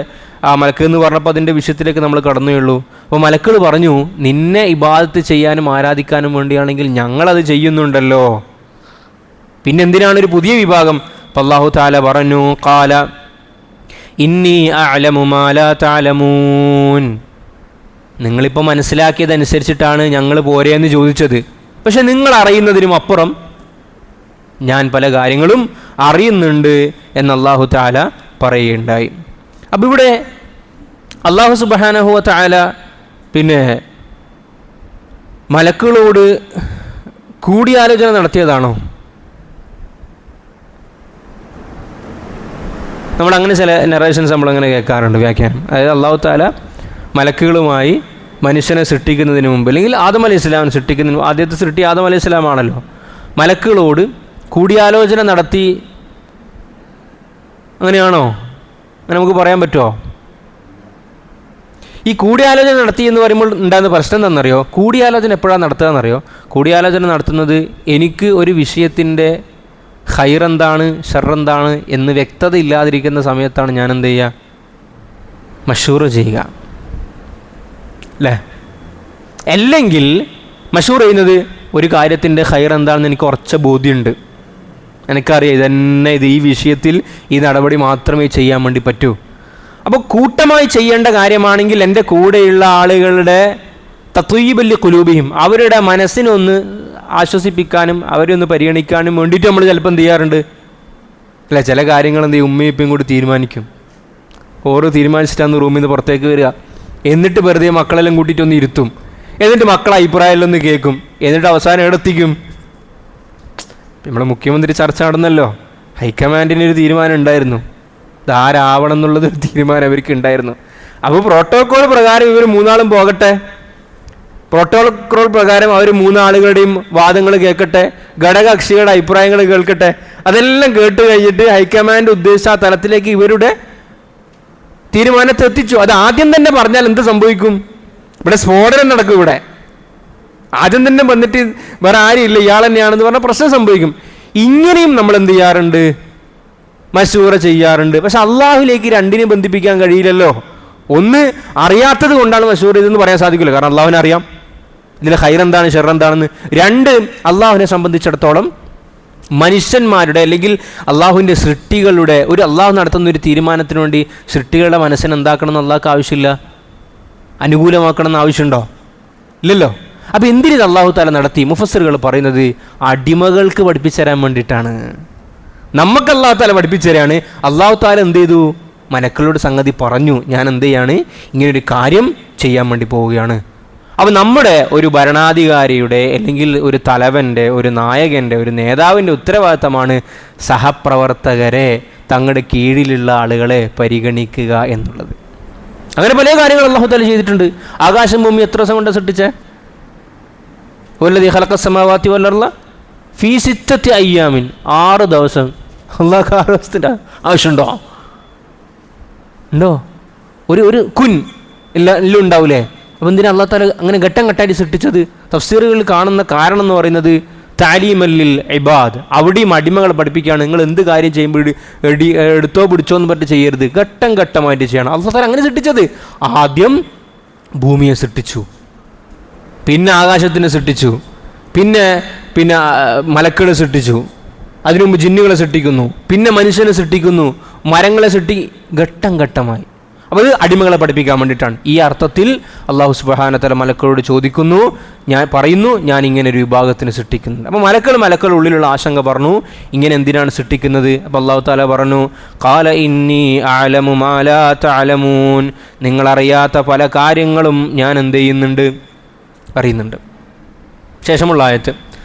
ആ മലക്ക് എന്ന് പറഞ്ഞപ്പോൾ അതിൻ്റെ വിഷയത്തിലേക്ക് നമ്മൾ കടന്നുള്ളൂ. അപ്പോൾ മലക്കുകൾ പറഞ്ഞു, നിന്നെ ഇബാദത്ത് ചെയ്യാനും ആരാധിക്കാനും വേണ്ടിയാണെങ്കിൽ ഞങ്ങളത് ചെയ്യുന്നുണ്ടല്ലോ, പിന്നെന്തിനാണ് ഒരു പുതിയ വിഭാഗം? അപ്പോൾ അല്ലാഹു തആല പറഞ്ഞു, ഖാല ഇന്നി അഅലമു മാ ലാ തഅലമൂൻ. നിങ്ങളിപ്പോൾ മനസ്സിലാക്കിയതനുസരിച്ചിട്ടാണ് ഞങ്ങൾ പോരെയെന്ന് ചോദിച്ചത്. പക്ഷെ നിങ്ങൾ അറിയുന്നതിനും അപ്പുറം ഞാൻ പല കാര്യങ്ങളും അറിയുന്നുണ്ട് എന്ന് അല്ലാഹു തആല പറയുകയുണ്ടായി. അപ്പോൾ ഇവിടെ അല്ലാഹു സുബ്ഹാനഹു വ തആല പിന്നെ മലക്കുകളോട് കൂടിയാലോചന നടത്തിയതാണോ? നമ്മളങ്ങനെ ചില നറേഷൻസ് നമ്മളങ്ങനെ കേൾക്കാറുണ്ട്, വ്യാഖ്യാനം. അതായത് അല്ലാഹു തആല മലക്കുകളുമായി മനുഷ്യനെ സൃഷ്ടിക്കുന്നതിന് മുമ്പ്, അല്ലെങ്കിൽ ആദം അലൈഹി സ്വലാമിനെ സൃഷ്ടിക്കുന്നതിന് മുമ്പ്, ആദ്യത്തെ സൃഷ്ടി ആദം അലൈഹി സ്വലാമാണല്ലോ, മലക്കുകളോട് കൂടിയാലോചന നടത്തി. അങ്ങനെയാണോ? അങ്ങനെ നമുക്ക് പറയാൻ പറ്റുമോ? ഈ കൂടിയാലോചന നടത്തി എന്ന് പറയുമ്പോൾ ഉണ്ടാകുന്ന പ്രശ്നം എന്താണെന്നറിയോ? കൂടിയാലോചന എപ്പോഴാണ് നടത്തുക എന്നറിയോ? കൂടിയാലോചന നടത്തുന്നത് എനിക്ക് ഒരു വിഷയത്തിൻ്റെ ഖൈറെന്താണ് ഷർറെന്താണ് എന്ന് വ്യക്തത ഇല്ലാതിരിക്കുന്ന സമയത്താണ് ഞാൻ എന്ത് ചെയ്യുക? മഷൂറ ചെയ്യുക, അല്ലേ? അല്ലെങ്കിൽ മഷൂർ ചെയ്യുന്നത് ഒരു കാര്യത്തിൻ്റെ ഖൈർ എന്താണെന്ന് എനിക്ക് ഉറച്ച ബോധ്യമുണ്ട്, എനിക്കറിയാം ഇതന്നെ, ഈ വിഷയത്തിൽ ഈ നടപടി മാത്രമേ ചെയ്യാൻ വേണ്ടി പറ്റൂ. അപ്പോൾ കൂട്ടമായി ചെയ്യേണ്ട കാര്യമാണെങ്കിൽ എൻ്റെ കൂടെയുള്ള ആളുകളുടെ തത്വീബല്യ കുലൂബിയും, അവരുടെ മനസ്സിനൊന്ന് ആശ്വസിപ്പിക്കാനും അവരെ ഒന്ന് പരിഗണിക്കാനും വേണ്ടിയിട്ട് നമ്മൾ ചിലപ്പോൾ എന്ത് ചെയ്യാറുണ്ട്? അല്ല, ചില കാര്യങ്ങൾ എന്ത് ചെയ്യും? ഉമ്മയും ഇപ്പയും കൂടി തീരുമാനിക്കും. ഓരോ തീരുമാനിച്ചിട്ടാണ് റൂമിൽ നിന്ന് പുറത്തേക്ക് വരിക. എന്നിട്ട് വെറുതെ മക്കളെല്ലാം കൂട്ടിയിട്ടൊന്ന് ഇരുത്തും. എന്നിട്ട് മക്കളെ അഭിപ്രായമെല്ലാം കേൾക്കും. എന്നിട്ട് അവസാനം എവിടെത്തിക്കും? നമ്മുടെ മുഖ്യമന്ത്രി ചർച്ച നടന്നല്ലോ, ഹൈക്കമാൻഡിനൊരു തീരുമാനം ഉണ്ടായിരുന്നു, ഇതാരാവണം എന്നുള്ളതൊരു തീരുമാനം അവർക്ക് ഉണ്ടായിരുന്നു. അപ്പോൾ പ്രോട്ടോക്കോൾ പ്രകാരം ഇവർ മൂന്നാളും പോകട്ടെ, പ്രോട്ടോക്കോൾ പ്രകാരം അവർ മൂന്നാളുകളുടെയും വാദങ്ങൾ കേൾക്കട്ടെ, ഘടകകക്ഷികളുടെ അഭിപ്രായങ്ങൾ കേൾക്കട്ടെ. അതെല്ലാം കേട്ട് കഴിഞ്ഞിട്ട് ഹൈക്കമാൻഡ് ഉദ്ദേശിച്ച ആ തലത്തിലേക്ക് ഇവരുടെ തീരുമാനത്തെ എത്തിച്ചു. അത് ആദ്യം തന്നെ പറഞ്ഞാൽ എന്ത് സംഭവിക്കും? ഇവിടെ സ്ഫോടനം നടക്കും. ഇവിടെ ആദ്യം തന്നെ വന്നിട്ട് വേറെ ആരും ഇല്ല, ഇയാൾ തന്നെയാണെന്ന് പറഞ്ഞാൽ പ്രശ്നം സംഭവിക്കും. ഇങ്ങനെയും നമ്മൾ എന്ത് ചെയ്യാറുണ്ട്? മശൂറ ചെയ്യാറുണ്ട്. പക്ഷെ അള്ളാഹുലേക്ക് രണ്ടിനെയും ബന്ധിപ്പിക്കാൻ കഴിയില്ലല്ലോ. ഒന്ന്, അറിയാത്തത് കൊണ്ടാണ് മശൂറ ഇതെന്ന് പറയാൻ സാധിക്കില്ല, കാരണം അള്ളാഹുവിനെ അറിയാം ഇതിലെ ഖൈർ എന്താണ് ഷർ എന്താണെന്ന്. രണ്ട്, അള്ളാഹുവിനെ സംബന്ധിച്ചിടത്തോളം മനുഷ്യന്മാരുടെ അല്ലെങ്കിൽ അള്ളാഹുവിൻ്റെ സൃഷ്ടികളുടെ അള്ളാഹു നടത്തുന്ന ഒരു തീരുമാനത്തിന് വേണ്ടി സൃഷ്ടികളുടെ മനസ്സിനെ എന്താക്കണം എന്ന് അള്ളാഹ്ക്ക് ആവശ്യമില്ല, അനുകൂലമാക്കണം എന്ന് ആവശ്യമുണ്ടോ? ഇല്ലല്ലോ. അപ്പോൾ എന്തിനത് അള്ളാഹു താല നടത്തി? മുഫസ്സിറുകൾ പറയുന്നത് അടിമകൾക്ക് പഠിപ്പിച്ചു തരാൻ വേണ്ടിയിട്ടാണ്. നമുക്ക് അള്ളാഹു താല പഠിപ്പിച്ചു തരാണ്. അള്ളാഹു താല എന്ത് ചെയ്തു? മലക്കളോട് സംഗതി പറഞ്ഞു, ഞാൻ എന്ത് ചെയ്യാണ്, ഇങ്ങനൊരു കാര്യം ചെയ്യാൻ വേണ്ടി പോവുകയാണ്. അപ്പോൾ നമ്മുടെ ഒരു ഭരണാധികാരിയുടെ അല്ലെങ്കിൽ ഒരു തലവൻ്റെ, ഒരു നായകൻ്റെ, ഒരു നേതാവിൻ്റെ ഉത്തരവാദിത്തമാണ് സഹപ്രവർത്തകരെ, തങ്ങളുടെ കീഴിലുള്ള ആളുകളെ പരിഗണിക്കുക എന്നുള്ളത്. അങ്ങനെ പല കാര്യങ്ങൾ അല്ലാഹു തആല ചെയ്തിട്ടുണ്ട്. ആകാശം ഭൂമി എത്ര ദിവസം കൊണ്ട് സൃഷ്ടിച്ചേ? വല്ലദീ ഖലഖസ് സമാവാതി വൽ അർള ഫീ സിത്തത്തി അയ്യാമിൻ, 6 ദിവസം. അല്ലാഹു 6 ദിവസത്തിൻ്റെ ആവശ്യമുണ്ടോ? ഉണ്ടോ? ഒരു കുൻ എല്ലാം ഉണ്ടാവൂലേ? അപ്പോൾ എന്തിനാ അല്ലാഹു തആല അങ്ങനെ ഘട്ടം ഘട്ടമായിട്ട് സൃഷ്ടിച്ചത്? തഫ്സീറുകളിൽ കാണുന്ന കാരണം എന്ന് പറയുന്നത് താലീമല്ലിൽ ഇബാദ്, അവിടെയും അടിമകളെ പഠിപ്പിക്കുകയാണ്. നിങ്ങൾ എന്ത് കാര്യം ചെയ്യുമ്പോൾ എടുത്തോ പിടിച്ചോ എന്ന് പറഞ്ഞിട്ട് ചെയ്യരുത്, ഘട്ടം ഘട്ടമായിട്ട് ചെയ്യണം. അല്ലാഹു തആല അങ്ങനെ സൃഷ്ടിച്ചത്. ആദ്യം ഭൂമിയെ സൃഷ്ടിച്ചു, പിന്നെ ആകാശത്തിനെ സൃഷ്ടിച്ചു, പിന്നെ മലക്കുകളെ സൃഷ്ടിച്ചു, അതിനു മുമ്പ് ജിന്നുകളെ സൃഷ്ടിക്കുന്നു, പിന്നെ മനുഷ്യനെ സൃഷ്ടിക്കുന്നു, മരങ്ങളെ ഘട്ടം ഘട്ടമായി. അപ്പോൾ അത് അടിമകളെ പഠിപ്പിക്കാൻ വേണ്ടിയിട്ടാണ്. ഈ അർത്ഥത്തിൽ അല്ലാഹു സുബ്ഹാനഹു വ തആല മലക്കുകളോട് ചോദിക്കുന്നു, ഞാൻ ഇങ്ങനെ ഒരു വിഭാഗത്തിന് സൃഷ്ടിക്കുന്നുണ്ട്. അപ്പോൾ മലക്കളുടെ ഉള്ളിലുള്ള ആശങ്ക പറഞ്ഞു, ഇങ്ങനെ എന്തിനാണ് സൃഷ്ടിക്കുന്നത്? അപ്പോൾ അല്ലാഹു തആല പറഞ്ഞു, ഖാല ഇന്നി അഅലമു മാ ലാ തഅലമൂൻ, നിങ്ങളറിയാത്ത പല കാര്യങ്ങളും ഞാൻ എന്ത് ചെയ്യുന്നുണ്ട്? അറിയുന്നുണ്ട്. ശേഷമുള്ള ആയത്ത്,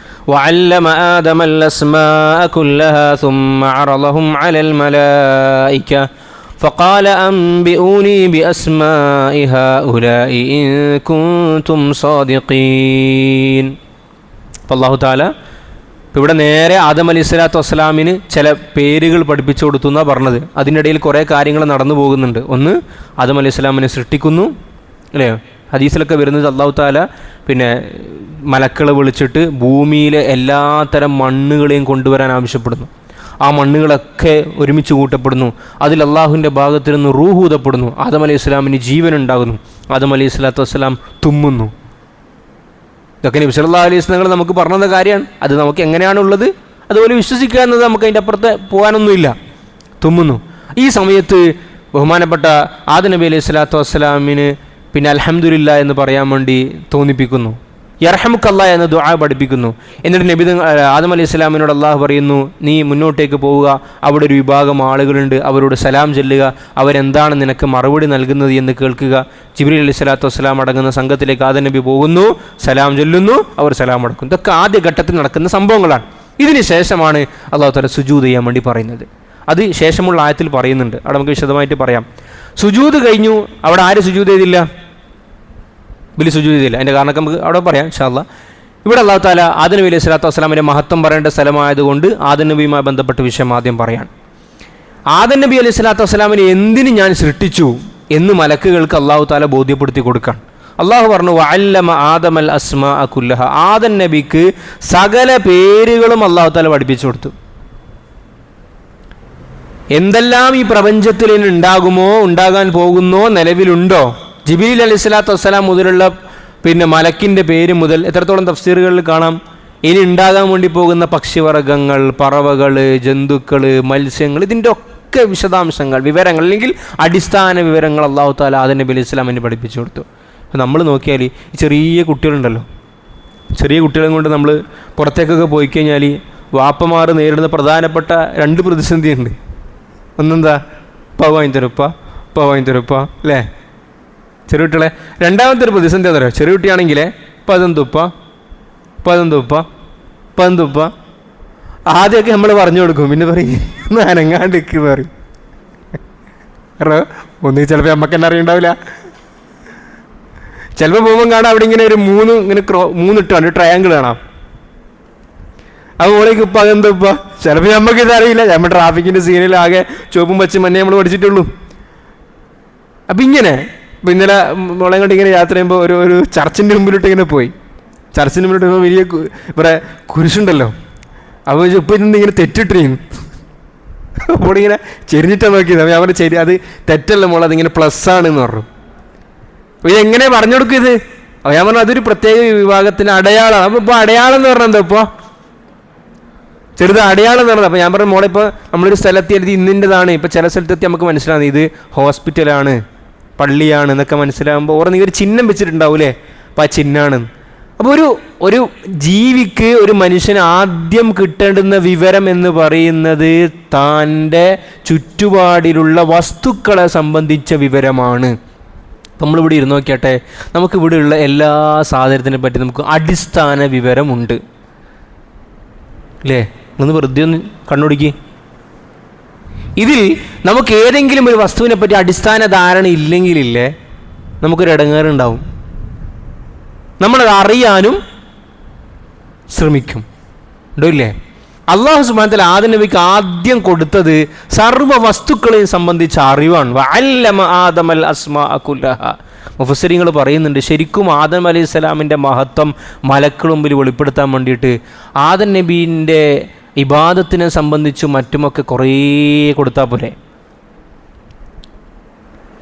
വഅല്ലമ ആദമൽ അസ്മാഅ കുല്ലഹാ സുമ്മ അറളഹും അലൽ മലായിക فقال أنبئوني بأسماء هؤلاء إن كنتم صادقين. അപ്പോൾ അല്ലാഹു തആല ഇവിടെ നേരെ ആദം അലൈഹി സ്വലാത്തു വസ്സലാമിന് ചില പേരുകൾ പഠിപ്പിച്ചു കൊടുത്തു എന്നാണ് പറഞ്ഞത്. അതിനിടയിൽ കുറേ കാര്യങ്ങൾ നടന്നു പോകുന്നുണ്ട്. ഒന്ന്, ആദം അലൈഹി സ്വലാമിനെ സൃഷ്ടിക്കുന്നു, അല്ലേ? ഹദീസിലൊക്കെ വരുന്നത് അല്ലാഹു തആല പിന്നെ മലക്കളെ വിളിച്ചിട്ട് ഭൂമിയിലെ എല്ലാത്തരം മണ്ണുകളെയും കൊണ്ടുവരാൻ ആവശ്യപ്പെടുന്നു. ആ മണ്ണുകളൊക്കെ ഒരുമിച്ച് കൂട്ടപ്പെടുന്നു. അതിൽ അള്ളാഹുവിൻ്റെ ഭാഗത്തിൽ നിന്ന് റൂഹ് ഊതപ്പെടുന്നു. ആദം അലൈഹി സ്വലാമിന് ജീവൻ ഉണ്ടാകുന്നു. ആദം അലൈഹി സ്വലാത്തു വസ്സലാം തുമ്മുന്നു. ഇതൊക്കെ നബി സല്ലല്ലാഹു അലൈഹി വസല്ലം നമുക്ക് പറഞ്ഞ കാര്യമാണ്. അത് നമുക്ക് എങ്ങനെയാണുള്ളത് അതുപോലെ വിശ്വസിക്കുക എന്നത് നമുക്ക് അതിൻ്റെ അപ്പുറത്ത് പോകാനൊന്നുമില്ല. തുമ്മുന്നു. ഈ സമയത്ത് ബഹുമാനപ്പെട്ട ആദം നബി അലൈഹി സ്വലാത്തു വസ്സലാമിന് പിന്നെ അൽഹംദുലില്ലാ എന്ന് പറയാൻ വേണ്ടി തോന്നിപ്പിക്കുന്നു. യർഹമുക്കല്ലാ എന്ന ദുആ പഠിപ്പിക്കുന്നു. എന്നിട്ട് നബി ആദം അലൈഹി സ്വലാമിനോട് അള്ളാഹു പറയുന്നു, നീ മുന്നോട്ടേക്ക് പോവുക, അവിടെ ഒരു വിഭാഗം ആളുകളുണ്ട്, അവരോട് സലാം ചൊല്ലുക, അവരെന്താണ് നിനക്ക് മറുപടി നൽകുന്നത് എന്ന് കേൾക്കുക. ജിബ്രീൽ അലൈഹി സ്വലാത്തു വസ്സലാം അടങ്ങുന്ന സംഘത്തിലേക്ക് ആദം നബി പോകുന്നു, സലാം ചൊല്ലുന്നു, അവർ സലാം അടക്കും. ഇതൊക്കെ ആദ്യ ഘട്ടത്തിൽ നടക്കുന്ന സംഭവങ്ങളാണ്. ഇതിന് ശേഷമാണ് അള്ളാഹു തആല സുജൂദ് ചെയ്യാൻ വേണ്ടി പറയുന്നത്. അത് ശേഷമുള്ള ആയത്തിൽ പറയുന്നുണ്ട്. അവിടെ നമുക്ക് വിശദമായിട്ട് പറയാം. സുജൂദ് കഴിഞ്ഞു. അവിടെ ആര് സുജൂദ് ചെയ്തില്ല? ബിലി സുജൂദ് ചെയ്തില്ല. അതിൻ്റെ കാരണമൊക്കെ നമുക്ക് അവിടെ പറയാം ഇൻഷാ അല്ലാഹ്. ഇവിടെ അല്ലാഹു തആല ആദം നബി അലൈഹി സ്വലാത്തു വസ്സലാമിൻ്റെ മഹത്വം പറയേണ്ട സ്ഥലമായതുകൊണ്ട് ആദം നബിയുമായി ബന്ധപ്പെട്ട വിഷയം ആദ്യം പറയാം. ആദം നബി അലൈഹി സ്വലാത്തു വസ്സലാമിനെ എന്തിന് ഞാൻ സൃഷ്ടിച്ചു എന്ന് മലക്കുകൾക്ക് അല്ലാഹു തആല ബോധ്യപ്പെടുത്തി കൊടുക്കാൻ അള്ളാഹു പറഞ്ഞു, വഅല്ലമ ആദമൽ അസ്മാഅ കുല്ലഹ. ആദം നബിക്ക് സകല പേരുകളും അല്ലാഹു തആല പഠിപ്പിച്ചു കൊടുത്തു. എന്തെല്ലാം ഈ പ്രപഞ്ചത്തിൽ ഉണ്ടാകുമോ, ഉണ്ടാകാൻ പോകുന്നോ, നിലവിലുണ്ടോ, ജിബ്രീൽ അലൈഹി സ്വലാത്തു വസ്സലാം മുതലുള്ള പിന്നെ മലക്കിൻ്റെ പേര് മുതൽ എത്രത്തോളം തഫ്സീറുകളിൽ കാണാം. ഇനി ഉണ്ടാകാൻ വേണ്ടി പോകുന്ന പക്ഷിവർഗ്ഗങ്ങൾ, പറവകൾ, ജന്തുക്കൾ, മത്സ്യങ്ങൾ, ഇതിൻ്റെ ഒക്കെ വിശദാംശങ്ങൾ, വിവരങ്ങൾ അല്ലെങ്കിൽ അടിസ്ഥാന വിവരങ്ങൾ അല്ലാഹു തആല ആദം നബി അലൈഹി സ്വലാമിന് പഠിപ്പിച്ചു കൊടുത്തു. അപ്പോൾ നമ്മൾ നോക്കിയാൽ ഈ ചെറിയ കുട്ടികളുണ്ടല്ലോ, ചെറിയ കുട്ടികളെ കൊണ്ട് നമ്മൾ പുറത്തേക്കൊക്കെ പോയി കഴിഞ്ഞാൽ വാപ്പമാർ നേരിടുന്ന പ്രധാനപ്പെട്ട 2 പ്രതിസന്ധിയുണ്ട്. ഒന്നെന്താ? ഉപ്പ വാങ്ങി തരുപ്പ, ഉപ്പ വാങ്ങി തരുപ്പ, അല്ലേ? ചെറിയ കുട്ടികളെ. രണ്ടാമത്തെ ഒരു പ്രതിസന്ധി അതറിയോ? ചെറിയ കുട്ടിയാണെങ്കിലേ പതെന്തുപ്പ, പതെന്തുപ്പ, പതെന്തുപ്പ. ആദ്യമൊക്കെ നമ്മൾ പറഞ്ഞു കൊടുക്കും, പിന്നെ പറയും അനങ്ങാണ്ട് നിൽക്കുന്നു പറയും. കാരണം ഒന്നും ചിലപ്പോൾ നമുക്ക് തന്നെ അറിയണ്ടാവില്ല. ചിലപ്പോൾ പോകുമ്പോൾ കാണാം അവിടെ ഇങ്ങനെ ഒരു 3 ഇട്ടാണ് ട്രയാങ്കിൾ കാണാം. അതുപോലേക്ക് ഉപ്പ അതെന്താ ഉപ്പ. ചിലപ്പോൾ നമുക്കിത് അറിയില്ല. നമ്മൾ ട്രാഫിക്കിൻ്റെ സീനിലാകെ ചുവപ്പും പച്ച മഞ്ഞേ നമ്മൾ പഠിച്ചിട്ടുള്ളൂ. അപ്പം ഇങ്ങനെ ഇപ്പം ഇന്നലെ മോളെ കൊണ്ട് ഇങ്ങനെ യാത്ര ചെയ്യുമ്പോൾ ഒരു ചർച്ചിൻ്റെ മുമ്പിലോട്ട് ഇങ്ങനെ പോയി. ചർച്ചിൻ്റെ മുമ്പിലോട്ട് ഇപ്പോൾ വലിയ ഇവിടെ കുരിശുണ്ടല്ലോ. അപ്പോൾ ഇപ്പം ഇങ്ങനെ തെറ്റിട്ടിരിക്കുന്നു. അപ്പോൾ ഇങ്ങനെ ചെരിഞ്ഞിട്ടാണ് നോക്കിയത്. അപ്പോൾ ഞാൻ ശരി, അത് തെറ്റല്ല മോളെ, അതിങ്ങനെ പ്ലസ് ആണെന്ന് പറഞ്ഞു. അപ്പോൾ ഇതെങ്ങനെ പറഞ്ഞു കൊടുക്കും ഇത്? അപ്പോൾ ഞാൻ പറഞ്ഞു അതൊരു പ്രത്യേക വിഭാഗത്തിന് അടയാളമാണ്. അപ്പോൾ ഇപ്പോൾ അടയാളം എന്ന് പറഞ്ഞാൽ എന്താ? ഇപ്പോൾ ചെറുത് അടയാളം എന്ന് പറഞ്ഞത്. അപ്പോൾ ഞാൻ പറഞ്ഞു മോളെ, ഇപ്പോൾ നമ്മളൊരു സ്ഥലത്ത് എഴുതി ഇന്നിൻ്റെതാണ്. ഇപ്പോൾ ചില സ്ഥലത്തെത്തി നമുക്ക് മനസ്സിലാകുന്നത് ഇത് ഹോസ്പിറ്റലാണ്, പള്ളിയാണ് എന്നൊക്കെ മനസ്സിലാകുമ്പോൾ ഓരോ നീ ഒരു ചിഹ്നം വെച്ചിട്ടുണ്ടാവൂലേ, അപ്പോൾ ആ ചിഹ്നമാണ്. അപ്പോൾ ഒരു ജീവിക്ക്, ഒരു മനുഷ്യന് ആദ്യം കിട്ടേണ്ടുന്ന വിവരം എന്ന് പറയുന്നത് തൻ്റെ ചുറ്റുപാടിലുള്ള വസ്തുക്കളെ സംബന്ധിച്ച വിവരമാണ്. നമ്മളിവിടെ ഇരുന്ന് നോക്കിയാട്ടെ, നമുക്കിവിടെയുള്ള എല്ലാ സാധനത്തിനെ പറ്റി നമുക്ക് അടിസ്ഥാന വിവരമുണ്ട്, അല്ലേ? ഒന്ന് വെറുതെ ഒന്ന് കണ്ണുപിടിക്ക്. ഇതിൽ നമുക്ക് ഏതെങ്കിലും ഒരു വസ്തുവിനെ പറ്റി അടിസ്ഥാന ധാരണ ഇല്ലെങ്കിലില്ലേ നമുക്കൊരു ഇടങ്ങേറുണ്ടാവും. നമ്മളത് അറിയാനും ശ്രമിക്കും, ഉണ്ടോ ഇല്ലേ? അല്ലാഹു സുബ്ഹാനഹു വ തആല ആദം നബിക്ക് ആദ്യം കൊടുത്തത് സർവ്വ വസ്തുക്കളെയും സംബന്ധിച്ച അറിവാണ്. വഅല്ലമ ആദമൽ അസ്മാഅ കുല്ലഹ. മുഫസ്സിരീങ്ങൾ പറയുന്നുണ്ട്, ശരിക്കും ആദം അലൈഹി സ്വലാമിൻ്റെ മഹത്വം മലക്കളുടെ മുമ്പിൽ വെളിപ്പെടുത്താൻ വേണ്ടിയിട്ട് ആദം നബീൻ്റെ ഇബാദത്തിനെ സംബന്ധിച്ചും മറ്റുമൊക്കെ കുറേ കൊടുത്താൽ പോരെ.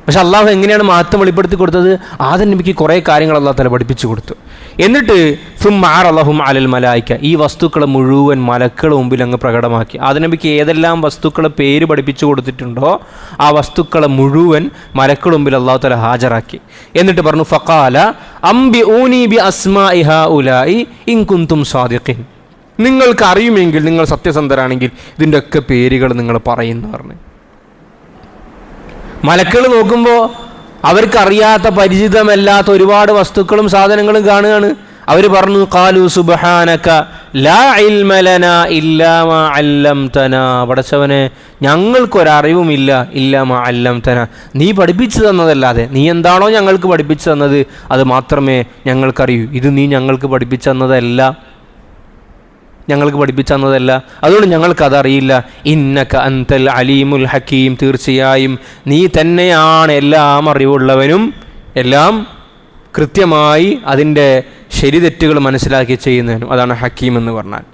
പക്ഷെ അള്ളാഹു എങ്ങനെയാണ് മഹത്വം വെളിപ്പെടുത്തി കൊടുത്തത്? ആദം നബിക്ക് കുറേ കാര്യങ്ങൾ അള്ളാഹു തആല പഠിപ്പിച്ചു കൊടുത്തു. എന്നിട്ട് സുമ്മഅറളഹും അലൽ മലായിക, ഈ വസ്തുക്കളെ മുഴുവൻ മലക്കളുടെ മുമ്പിൽ അങ്ങ് പ്രകടമാക്കി. ആദം നബിക്ക് ഏതെല്ലാം വസ്തുക്കളെ പേര് പഠിപ്പിച്ചു കൊടുത്തിട്ടുണ്ടോ ആ വസ്തുക്കളെ മുഴുവൻ മലക്കളുടെ മുമ്പിൽ അള്ളാഹു തആല ഹാജരാക്കി. എന്നിട്ട് പറഞ്ഞു, ഫഖാല അംബിഊനി ബി അസ്മാഇ ഹഉലാഇ ഇൻ കുൻതും സാദിഖീൻ. നിങ്ങൾക്ക് അറിയുമെങ്കിൽ, നിങ്ങൾ സത്യസന്ധരാണെങ്കിൽ ഇതിൻ്റെ ഒക്കെ പേരുകൾ നിങ്ങൾ പറയുന്നു പറഞ്ഞു. മലക്കൾ നോക്കുമ്പോൾ അവർക്കറിയാത്ത, പരിചിതമല്ലാത്ത ഒരുപാട് വസ്തുക്കളും സാധനങ്ങളും കാണുകയാണ്. അവർ പറഞ്ഞു, ഖാലു സുബ്ഹാനക ലാ ഇൽമ ലനാ ഇല്ലാ മാ അല്ലംതനാ. പടച്ചവനെ, ഞങ്ങൾക്കൊരറിവുമില്ല ഇല്ലാ മാ അല്ലംതനാ, നീ പഠിപ്പിച്ചു തന്നതല്ലാതെ. നീ എന്താണോ ഞങ്ങൾക്ക് പഠിപ്പിച്ചു തന്നത് അത് മാത്രമേ ഞങ്ങൾക്കറിയൂ. ഇത് നീ ഞങ്ങൾക്ക് പഠിപ്പിച്ചു തന്നതല്ല. ഞങ്ങൾക്ക് പഠിപ്പിച്ചു തന്നതല്ല, അതുകൊണ്ട് ഞങ്ങൾക്കതറിയില്ല. ഇന്നക അൻതൽ അലീമുൽ ഹക്കീം, തീർച്ചയായും നീ തന്നെയാണ് എല്ലാം അറിവുള്ളവനും എല്ലാം കൃത്യമായി അതിൻ്റെ ശരിതെറ്റുകൾ മനസ്സിലാക്കി ചെയ്യുന്നതിനും. അതാണ് ഹക്കീം എന്ന് പറഞ്ഞാൽ.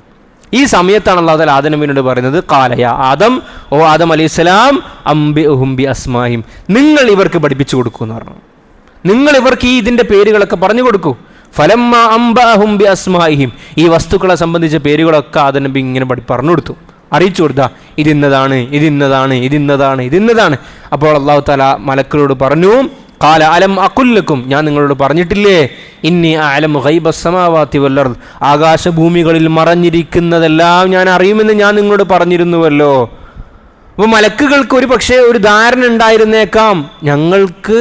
ഈ സമയത്താണ് അല്ലാഹു തആല ആദം നബിയോട് പറയുന്നത്, ഖാല യാ ആദം, ഓ ആദം അലൈഹിസ്സലാം, അംബിഉഹും ബി അസ്മാഹിം, നിങ്ങൾ ഇവർക്ക് പഠിപ്പിച്ചു കൊടുക്കൂ എന്ന് പറഞ്ഞു. നിങ്ങൾ ഇവർക്ക് ഇതിൻ്റെ പേരുകളൊക്കെ പറഞ്ഞു കൊടുക്കൂ. ഫലമ്മ അംബഅഹും ബി അസ്മാഹിം, ഈ വസ്തുക്കളെ സംബന്ധിച്ച പേരുകളൊക്കെ ആദം നബി ഇങ്ങനെ പറഞ്ഞു കൊടുത്തു, അറിയിച്ചു കൊടുത്താ ഇതിന്നതാണ് ഇതിന്നതാണ് ഇതിന്നതാണ് ഇതിന്നതാണ്. അപ്പോൾ അല്ലാഹു തആല മലക്കുകളോട് പറഞ്ഞു, ഖാല അലം അഖുല്ലക്കും, ഞാൻ നിങ്ങളോട് പറഞ്ഞിട്ടില്ലേ, ഇന്നി അഅലമു ഗൈബസ് സമാവാതി വൽ അർദ്, ആകാശഭൂമികളിൽ മറഞ്ഞിരിക്കുന്നതെല്ലാം ഞാൻ അറിയുമെന്ന് ഞാൻ നിങ്ങളോട് പറഞ്ഞിരുന്നുവല്ലോ. അപ്പോൾ മലക്കുകൾക്ക് ഒരു പക്ഷേ ഒരു ധാരണ ഉണ്ടായിരുന്നേക്കാം, ഞങ്ങൾക്ക്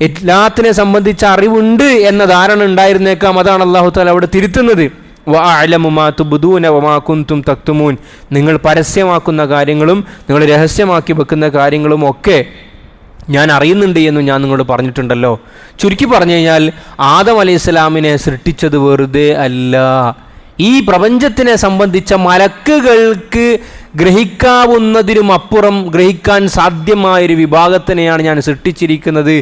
എല്ലാത്തിനെ സംബന്ധിച്ച അറിവുണ്ട് എന്ന ധാരണ ഉണ്ടായിരുന്നേക്കാം. അതാണ് അല്ലാഹു തആല അവിടെ തിരുത്തുന്നത്. വഅഅലമു മാ തുബ്ദൂന വമാ കുൻതും തക്തുമൂൻ, നിങ്ങൾ പരസ്യമാക്കുന്ന കാര്യങ്ങളും നിങ്ങൾ രഹസ്യമാക്കി വെക്കുന്ന കാര്യങ്ങളും ഒക്കെ ഞാൻ അറിയുന്നുണ്ട് എന്നും ഞാൻ നിങ്ങളോട് പറഞ്ഞിട്ടുണ്ടല്ലോ. ചുരുക്കി പറഞ്ഞു കഴിഞ്ഞാൽ ആദം അലൈഹിസ്സലാമിനെ സൃഷ്ടിച്ചത് വെറുതെ അല്ല, ഈ പ്രപഞ്ചത്തിനെ സംബന്ധിച്ച മലക്കുകൾക്ക് ഗ്രഹിക്കാവുന്നതിനും അപ്പുറം ഗ്രഹിക്കാൻ സാധ്യമായൊരു വിഭാഗത്തിനെയാണ് ഞാൻ സൃഷ്ടിച്ചിരിക്കുന്നത്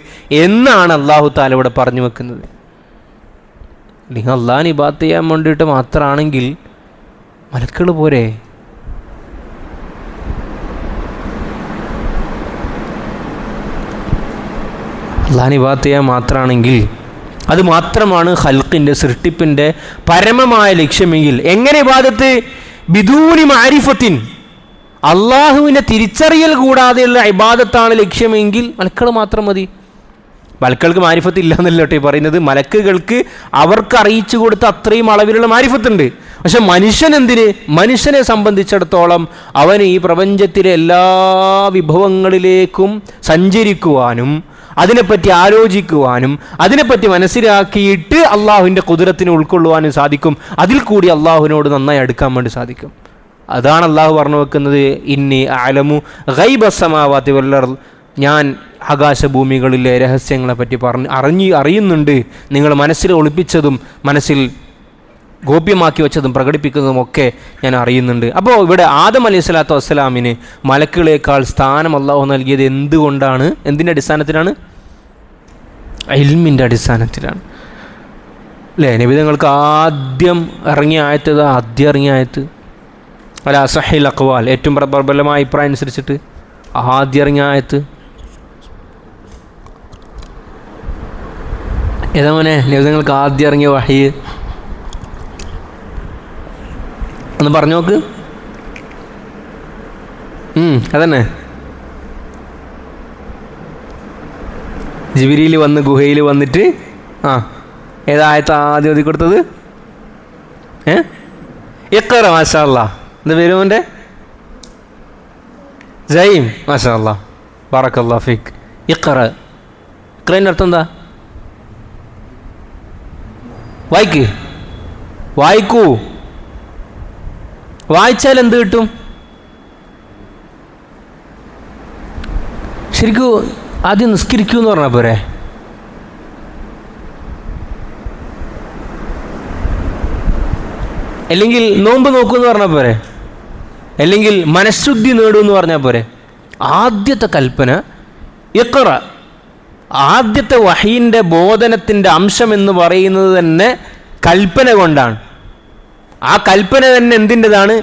എന്നാണ് അല്ലാഹു തആല ഇവിടെ പറഞ്ഞു വെക്കുന്നത്. നിങ്ങൾ അല്ലാഹുവിനെ ഇബാദത്ത് ചെയ്യാൻ വേണ്ടിയിട്ട് മാത്രമാണെങ്കിൽ മലക്കുകൾ പോരെ? അല്ലാഹുവിനെ ഇബാദത്ത് ചെയ്യാൻ മാത്രമാണെങ്കിൽ അത് മാത്രമാണ് ഖൽഖിൻ്റെ സൃഷ്ടിപ്പിൻ്റെ പരമമായ ലക്ഷ്യമെങ്കിൽ, എങ്ങനെ ഇബാദത്ത്? ബിദൂനി മഅരിഫത്തിൻ, അള്ളാഹുവിനെ തിരിച്ചറിയൽ കൂടാതെയുള്ള ഇബാദത്താണ് ലക്ഷ്യമെങ്കിൽ മലക്കുകൾ മാത്രം മതി. മലക്കുകൾക്ക് മാരിഫത്ത് ഇല്ല എന്നല്ല കേട്ടോ പറയുന്നത്, മലക്കുകൾക്ക് അവർക്ക് അറിയിച്ചു കൊടുത്ത അത്രയും അളവിലുള്ള മാരിഫത്തുണ്ട്. പക്ഷെ മനുഷ്യനെ സംബന്ധിച്ചിടത്തോളം അവന് ഈ പ്രപഞ്ചത്തിലെ എല്ലാ വിഭവങ്ങളിലേക്കും സഞ്ചരിക്കുവാനും അതിനെപ്പറ്റി ആലോചിക്കുവാനും അതിനെപ്പറ്റി മനസ്സിലാക്കിയിട്ട് അള്ളാഹുവിൻ്റെ ഖുദ്റത്തിനെ ഉൾക്കൊള്ളുവാനും സാധിക്കും. അതിൽ കൂടി അള്ളാഹുവിനോട് നന്നായി അടുക്കാൻ വേണ്ടി സാധിക്കും. അതാണ് അള്ളാഹു പറഞ്ഞു വെക്കുന്നത്, ഇന്നി അഅലമു ഗൈബസ് സമാവാതി വൽ അർദ്, ഞാൻ ആകാശഭൂമികളിലെ രഹസ്യങ്ങളെപ്പറ്റി അറിയുന്നുണ്ട്. നിങ്ങൾ മനസ്സിൽ ഒളിപ്പിച്ചതും മനസ്സിൽ ഗോപ്യമാക്കി വെച്ചതും പ്രകടിപ്പിക്കുന്നതും ഒക്കെ ഞാൻ അറിയുന്നുണ്ട്. അപ്പോൾ ഇവിടെ ആദം അലൈഹി സ്വലാത്തു വസ്സലാമിന് മലക്കുകളേക്കാൾ സ്ഥാനം അല്ലാഹു നൽകിയത് എന്തുകൊണ്ടാണ്? എന്തിൻ്റെ അടിസ്ഥാനത്തിലാണ്? ഇൽമിൻ്റെ അടിസ്ഥാനത്തിലാണ്. അല്ലേ? നബി തങ്ങൾക്ക് ആദ്യം ഇറങ്ങിയ ആയത്ത് അല്ല അസഹിൽ അഖ്വാൽ, ഏറ്റവും പ്രബലമായ അഭിപ്രായം അനുസരിച്ചിട്ട് ആദ്യം ഇറങ്ങിയ ആയത്ത് ഏതാ മോനെ? നബി തങ്ങൾക്ക് ആദ്യം ഇറങ്ങിയ വഹി ഒന്ന് പറഞ്ഞു നോക്ക്. അതന്നെ, ജിബ്രീൽ വന്ന് ഗുഹയിൽ വന്നിട്ട് ഏതായത്ത് ആദ്യം ഓതി കൊടുത്തത്? ഇഖ്റ. മാഷാ അല്ലാ. എന്താ പേര് മോൻ്റെ? സൈം. മാഷാ അല്ലാ, ബറക്കല്ലാഹു ഫീക്. ഇഖ്റേൻ്റെ അർത്ഥം എന്താ? വായിക്കൂ. വായിച്ചാൽ എന്ത് കിട്ടും? ശരിക്കും ആദ്യം നിസ്കരിക്കൂ എന്ന് പറഞ്ഞാൽ പോരെ? അല്ലെങ്കിൽ നോമ്പ് നോക്കൂ എന്ന് പറഞ്ഞാൽ പോരെ? അല്ലെങ്കിൽ മനഃശുദ്ധി നേടൂ എന്ന് പറഞ്ഞാൽ പോരെ? ആദ്യത്തെ കൽപ്പന ഇഖ്റ. ആദ്യത്തെ വഹീൻ്റെ ബോധനത്തിൻ്റെ അംശം എന്ന് പറയുന്നത് തന്നെ കൽപ്പന കൊണ്ടാണ്. ആ കൽപ്പന തന്നെ എന്തിൻ്റെതാണ്?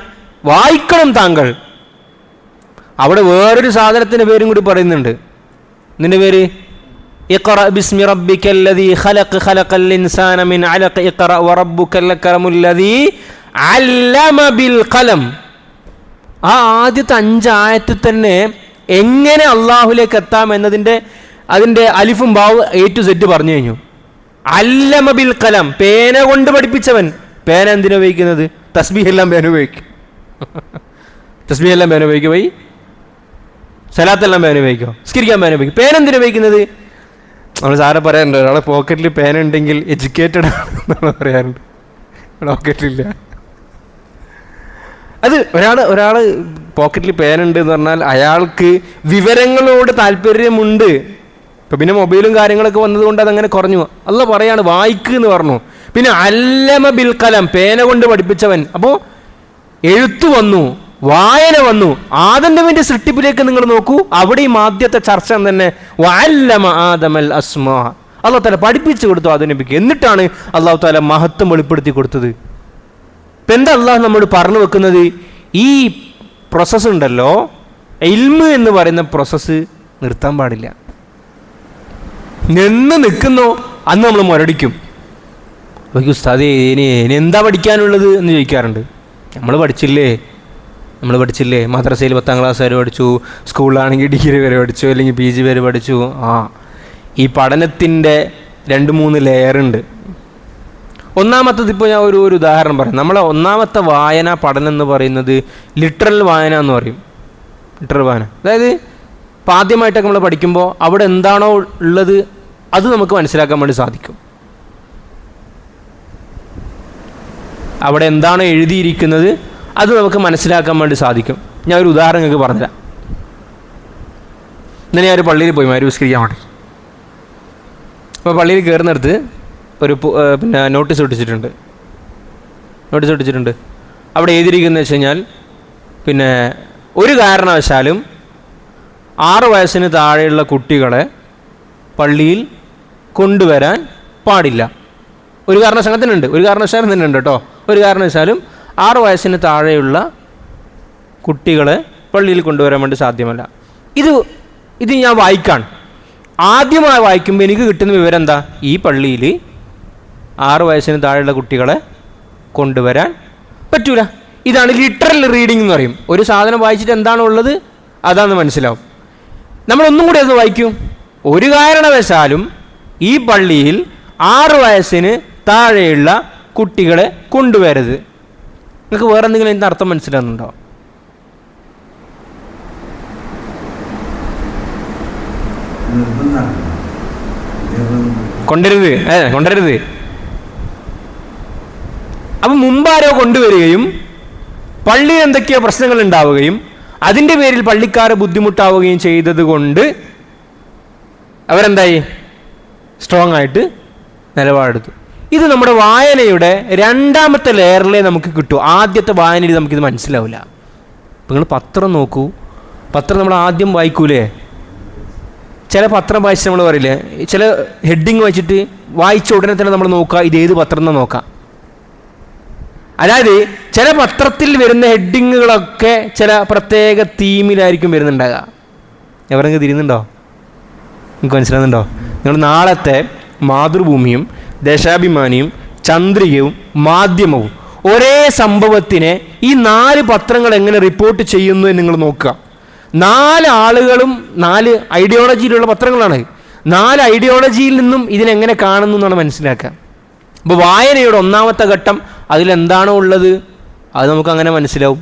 വായിക്കണം താങ്കൾ. അവിടെ വേറൊരു സാധനത്തിൻ്റെ പേരും കൂടി പറയുന്നുണ്ട്. ഇതിൻ്റെ പേര് ഇഖ്റ ബിസ്മി റബ്ബിക്കല്ലദീ ഖലഖൽ ഇൻസാന മിൻ അലഖ് ഇഖ്റ വറബ്ബുക്കൽ അക്രമുല്ലദീ അല്ലമ ബിൽ ഖലം. ആ ആദ്യത്തെ 5 ആയത്തിൽ തന്നെ എങ്ങനെ അള്ളാഹുലേക്ക് എത്താം എന്നതിൻ്റെ അതിൻ്റെ അലിഫും ബാവും A to Z പറഞ്ഞു കഴിഞ്ഞു. അല്ലമ ബിൽ ഖലം, പേന കൊണ്ട് പഠിപ്പിച്ചവൻ. പേന എന്തിനാ ഉപയോഗിക്കുന്നത്? തസ്ബീഹ് എല്ലാം പേന ഉപയോഗിക്കും. തസ്ബീഹ് എല്ലാം പേന ഉപയോഗിക്കും. പോയി സലാത്തെല്ലാം പേന ഉപയോഗിക്കും. സ്കരിക്കാൻ പേന ഉപയോഗിക്കും. പേന എന്തിനാ ഉപയോഗിക്കുന്നത്? നമ്മൾ സാറെ പറയാറുണ്ട്, ഒരാളെ പോക്കറ്റിൽ പേന ഉണ്ടെങ്കിൽ എഡ്യൂക്കേറ്റഡ് ആണ് പറയാറുണ്ട്. പോക്കറ്റിലില്ല. അത് ഒരാൾ പോക്കറ്റിൽ പേനുണ്ട് എന്ന് പറഞ്ഞാൽ അയാൾക്ക് വിവരങ്ങളോട് താല്പര്യമുണ്ട്. ഇപ്പം പിന്നെ മൊബൈലും കാര്യങ്ങളൊക്കെ വന്നതുകൊണ്ട് അതങ്ങനെ കുറഞ്ഞു. അല്ല പറയാണ് വായിക്ക് എന്ന് പറഞ്ഞു. പിന്നെ അല്ലമ ബിൽ കലം, പേന കൊണ്ട് പഠിപ്പിച്ചവൻ. അപ്പോൾ എഴുത്ത് വന്നു, വായന വന്നു. ആദം നബിയുടെ സൃഷ്ടിപ്പിലേക്ക് നിങ്ങൾ നോക്കൂ, അവിടെയും ആദ്യത്തെ ചർച്ച തന്നെ വഅല്ലമ ആദമൽ അസ്മാ. അല്ലാഹു തആല പഠിപ്പിച്ചു കൊടുത്തു ആദം നബിക്ക്. എന്നിട്ടാണ് അല്ലാഹു തആല മഹത്വം വെളിപ്പെടുത്തി കൊടുത്തത്. ഇപ്പം എന്താ അല്ലാഹു നമ്മോട് പറഞ്ഞു വെക്കുന്നത്? ഈ പ്രോസസ്സ് ഉണ്ടല്ലോ, ഇൽമ് എന്ന് പറയുന്ന പ്രോസസ്സ് നിർത്താൻ പാടില്ല. നിന്ന് നിൽക്കുന്നോ അന്ന് നമ്മൾ മുരടിക്കും. അപ്പോൾ ഉസ്താദേ ഇനി എന്താ പഠിക്കാനുള്ളത് എന്ന് ചോദിക്കാറുണ്ട്. നമ്മൾ പഠിച്ചില്ലേ മദ്രസയിൽ 10ാം ക്ലാസ് വരെ പഠിച്ചു, സ്കൂളിലാണെങ്കിൽ ഡിഗ്രി വരെ പഠിച്ചു, അല്ലെങ്കിൽ PG വരെ പഠിച്ചു. ഈ പഠനത്തിൻ്റെ 2-3 ലെയറുണ്ട്. ഒന്നാമത്തത് ഇപ്പോൾ ഞാൻ ഒരു ഉദാഹരണം പറയാം. നമ്മളെ ഒന്നാമത്തെ വായന പഠനം എന്ന് പറയുന്നത് ലിറ്ററൽ വായന എന്ന് പറയും. ലിറ്ററൽ വായന അതായത് ഇപ്പം ആദ്യമായിട്ടൊക്കെ നമ്മൾ പഠിക്കുമ്പോൾ അവിടെ എന്താണോ ഉള്ളത് അത് നമുക്ക് മനസ്സിലാക്കാൻ വേണ്ടി സാധിക്കും. അവിടെ എന്താണോ എഴുതിയിരിക്കുന്നത് അത് നമുക്ക് മനസ്സിലാക്കാൻ വേണ്ടി സാധിക്കും. ഞാൻ ഒരു ഉദാഹരണം നിങ്ങൾക്ക് പറഞ്ഞുതരാം. ഇന്നലെ ഞാൻ ഒരു പള്ളിയിൽ പോയി മരുവിസ്കരിക്കാൻ വേണ്ടി. അപ്പോൾ പള്ളിയിൽ കയറുന്നിടത്ത് ഒരു നോട്ടീസ് ഒട്ടിച്ചിട്ടുണ്ട്. അവിടെ എഴുതിയിരിക്കുന്നത് വെച്ച് കഴിഞ്ഞാൽ ഒരു കാരണവശാലും 6 വയസ്സിന് താഴെയുള്ള കുട്ടികളെ പള്ളിയിൽ കൊണ്ടുവരാൻ പാടില്ല. ഒരു കാരണവശാലും തന്നെ ഉണ്ട് കേട്ടോ. ഒരു കാരണവശാലും 6 വയസ്സിന് താഴെയുള്ള കുട്ടികളെ പള്ളിയിൽ കൊണ്ടുവരാൻ വേണ്ടി സാധ്യമല്ല. ഇത് ഞാൻ വായിക്കാണ്. ആദ്യമായി വായിക്കുമ്പോൾ എനിക്ക് കിട്ടുന്ന വിവരം എന്താ? ഈ പള്ളിയിൽ 6 വയസ്സിന് താഴെയുള്ള കുട്ടികളെ കൊണ്ടുവരാൻ പറ്റൂല. ഇതാണ് ലിറ്ററൽ റീഡിംഗ് എന്ന് പറയും. ഒരു സാധനം വായിച്ചിട്ട് എന്താണോ ഉള്ളത് അതാണെന്ന് മനസ്സിലാവും. നമ്മളൊന്നും കൂടി അത് വായിക്കും. ഒരു കാരണവശാലും ഈ പള്ളിയിൽ 6 വയസ്സിന് താഴെയുള്ള കുട്ടികളെ കൊണ്ടുവരരുത്. നിങ്ങൾക്ക് വേറെ എന്തെങ്കിലും ഇതിൻ്റെ അർത്ഥം മനസ്സിലാകുന്നുണ്ടോ? കൊണ്ടുവരരുത്. അപ്പം മുമ്പാരോ കൊണ്ടുവരികയും പള്ളിയിൽ എന്തൊക്കെയോ പ്രശ്നങ്ങൾ ഉണ്ടാവുകയും അതിൻ്റെ പേരിൽ പള്ളിക്കാരെ ബുദ്ധിമുട്ടാവുകയും ചെയ്തത് കൊണ്ട് അവരെന്തായി? സ്ട്രോങ് ആയിട്ട് നിലപാടെടുത്തു. ഇത് നമ്മുടെ വായനയുടെ 2ാമത്തെ ലെയറിലേ നമുക്ക് കിട്ടൂ. ആദ്യത്തെ വായനയിൽ നമുക്കിത് മനസ്സിലാവില്ല. ഇപ്പം നിങ്ങൾ പത്രം നോക്കൂ. പത്രം നമ്മൾ ആദ്യം വായിക്കൂലേ? ചില പത്രം വായിച്ചിട്ട് നമ്മൾ പറയില്ലേ, ചില ഹെഡിങ് വായിച്ചിട്ട് വായിച്ച ഉടനെ തന്നെ നമ്മൾ നോക്കുക ഇത് ഏത് പത്രം എന്നാ നോക്കാം. അതായത് ചില പത്രത്തിൽ വരുന്ന ഹെഡിങ്ങുകളൊക്കെ ചില പ്രത്യേക തീമിലായിരിക്കും വരുന്നുണ്ടാകുക. എവരെങ്കിലും തിരിയുന്നുണ്ടോ? നിങ്ങൾക്ക് മനസ്സിലാകുന്നുണ്ടോ? നിങ്ങൾ നാളത്തെ മാതൃഭൂമിയും ദേശാഭിമാനിയും ചന്ദ്രികയും മാധ്യമവും ഒരേ സംഭവത്തിനെ ഈ 4 പത്രങ്ങൾ എങ്ങനെ റിപ്പോർട്ട് ചെയ്യുന്നു എന്ന് നിങ്ങൾ നോക്കുക. 4 ആളുകളും 4 ഐഡിയോളജിയിലുള്ള പത്രങ്ങളാണ്. 4 ഐഡിയോളജിയിൽ നിന്നും ഇതിനെങ്ങനെ കാണുന്നു എന്നാണ് മനസ്സിലാക്കുക. അപ്പോൾ വായനയുടെ 1ാമത്തെ ഘട്ടം അതിലെന്താണോ ഉള്ളത് അത് നമുക്കങ്ങനെ മനസ്സിലാവും.